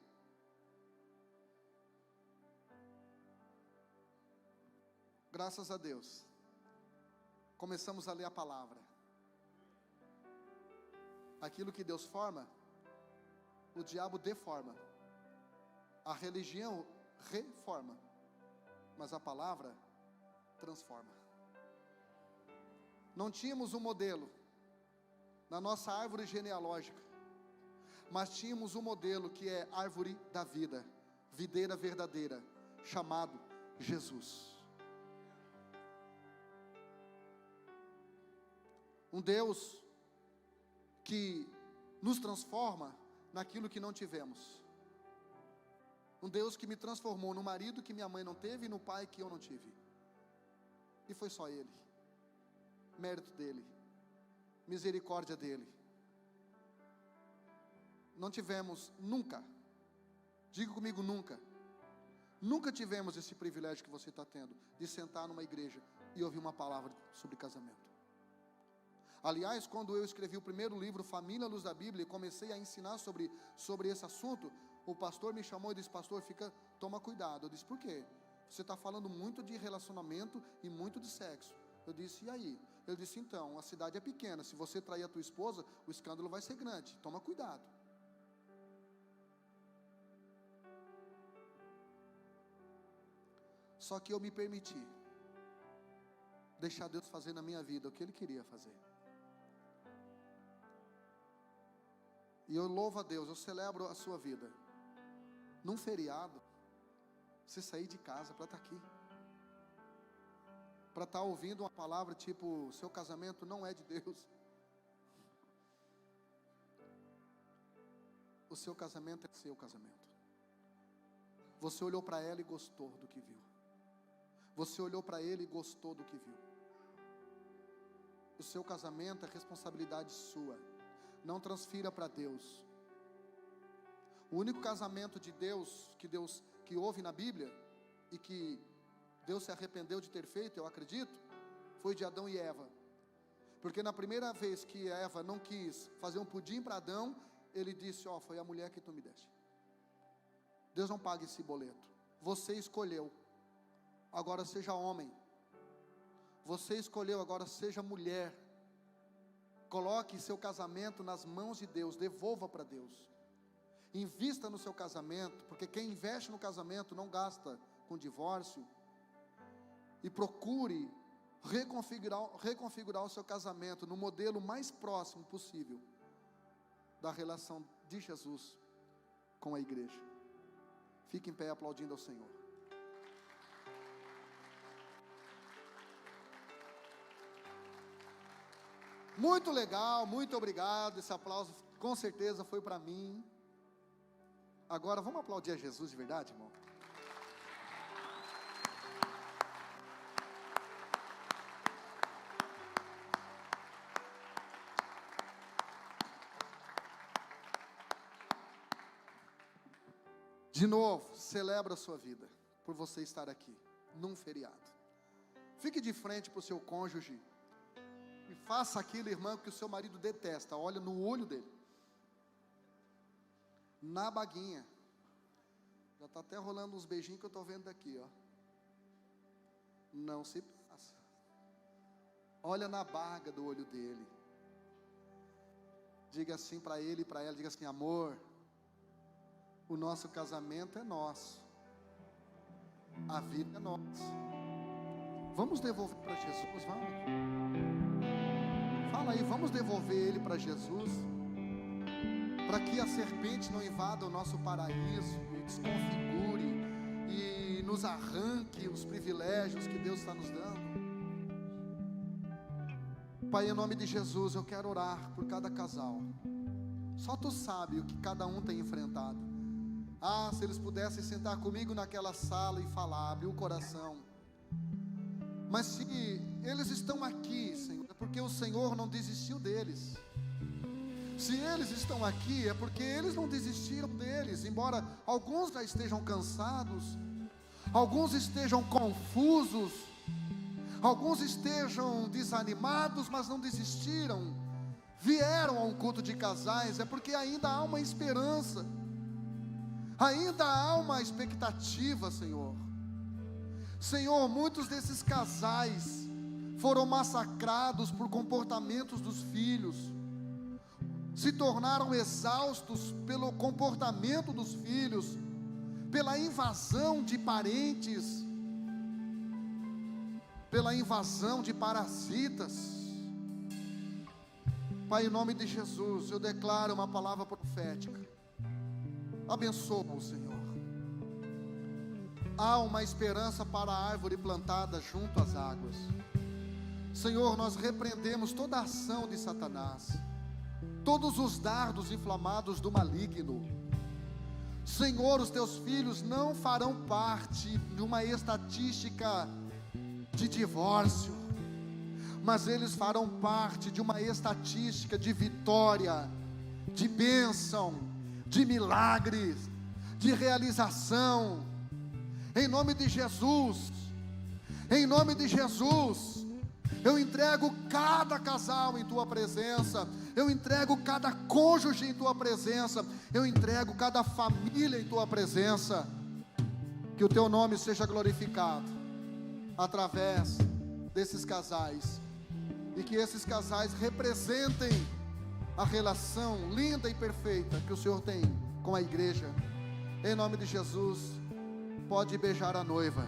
Speaker 1: Graças a Deus, começamos a ler a palavra. Aquilo que Deus forma, o diabo deforma. A religião reforma, mas a palavra transforma. Não tínhamos um modelo na nossa árvore genealógica, mas tínhamos um modelo que é árvore da vida, videira verdadeira, chamado Jesus. Um Deus que nos transforma naquilo que não tivemos. Um Deus que me transformou no marido que minha mãe não teve e no pai que eu não tive. E foi só Ele. Mérito dEle. Misericórdia dEle. Não tivemos nunca, diga comigo nunca, nunca tivemos esse privilégio que você está tendo, de sentar numa igreja e ouvir uma palavra sobre casamento. Aliás, quando eu escrevi o primeiro livro, Família à Luz da Bíblia, e comecei a ensinar sobre esse assunto, o pastor me chamou e disse, pastor, toma cuidado. Eu disse, por quê? Você está falando muito de relacionamento e muito de sexo. Eu disse, e aí? Ele disse, então, a cidade é pequena, se você trair a tua esposa, o escândalo vai ser grande, toma cuidado. Só que eu me permiti deixar Deus fazer na minha vida o que Ele queria fazer. E eu louvo a Deus, eu celebro a sua vida. Num feriado, você sair de casa para estar aqui, para estar ouvindo uma palavra tipo, seu casamento não é de Deus. O seu casamento é seu casamento. Você olhou para ela e gostou do que viu. Você olhou para ele e gostou do que viu. O seu casamento é responsabilidade sua. Não transfira para Deus. O único casamento de Deus que houve na Bíblia e que Deus se arrependeu de ter feito, eu acredito, foi de Adão e Eva. Porque na primeira vez que Eva não quis fazer um pudim para Adão, ele disse, foi a mulher que tu me deste. Deus não paga esse boleto. Você escolheu, agora seja homem. Você escolheu, agora seja mulher. Coloque seu casamento nas mãos de Deus, devolva para Deus. Invista no seu casamento, porque quem investe no casamento não gasta com divórcio. E procure reconfigurar o seu casamento no modelo mais próximo possível da relação de Jesus com a igreja. Fique em pé aplaudindo ao Senhor. Muito legal, muito obrigado. Esse aplauso com certeza foi para mim. Agora vamos aplaudir a Jesus de verdade, irmão? De novo, celebra a sua vida por você estar aqui num feriado. Fique de frente para o seu cônjuge e faça aquilo, irmão, que o seu marido detesta. Olha no olho dele, na baguinha. Já está até rolando uns beijinhos que eu estou vendo daqui, ó. Não se passa. Olha na barga do olho dele. Diga assim para ele e para ela, diga assim, amor, o nosso casamento é nosso, a vida é nossa. Vamos devolver para Jesus, vamos? Fala aí, vamos devolver ele para Jesus, para que a serpente não invada o nosso paraíso e desconfigure e nos arranque os privilégios que Deus está nos dando. Pai, em nome de Jesus, eu quero orar por cada casal. Só Tu sabe o que cada um tem enfrentado. Se eles pudessem sentar comigo naquela sala e falar, abrir o coração. Mas se eles estão aqui, Senhor, é porque o Senhor não desistiu deles. Se eles estão aqui, é porque eles não desistiram deles, embora alguns já estejam cansados, alguns estejam confusos, alguns estejam desanimados, mas não desistiram, vieram a um culto de casais, é porque ainda há uma esperança, ainda há uma expectativa, Senhor. Senhor, muitos desses casais foram massacrados por comportamentos dos filhos, se tornaram exaustos pelo comportamento dos filhos, pela invasão de parentes, pela invasão de parasitas. Pai, em nome de Jesus, eu declaro uma palavra profética. Abençoa-o, Senhor. Há uma esperança para a árvore plantada junto às águas. Senhor, nós repreendemos toda a ação de Satanás, todos os dardos inflamados do maligno. Senhor, os teus filhos não farão parte de uma estatística de divórcio, mas eles farão parte de uma estatística de vitória, de bênção, de milagres, de realização, em nome de Jesus. Em nome de Jesus, eu entrego cada casal em tua presença, eu entrego cada cônjuge em tua presença, eu entrego cada família em tua presença. Que o teu nome seja glorificado através desses casais, e que esses casais representem a relação linda e perfeita que o Senhor tem com a igreja. Em nome de Jesus, pode beijar a noiva.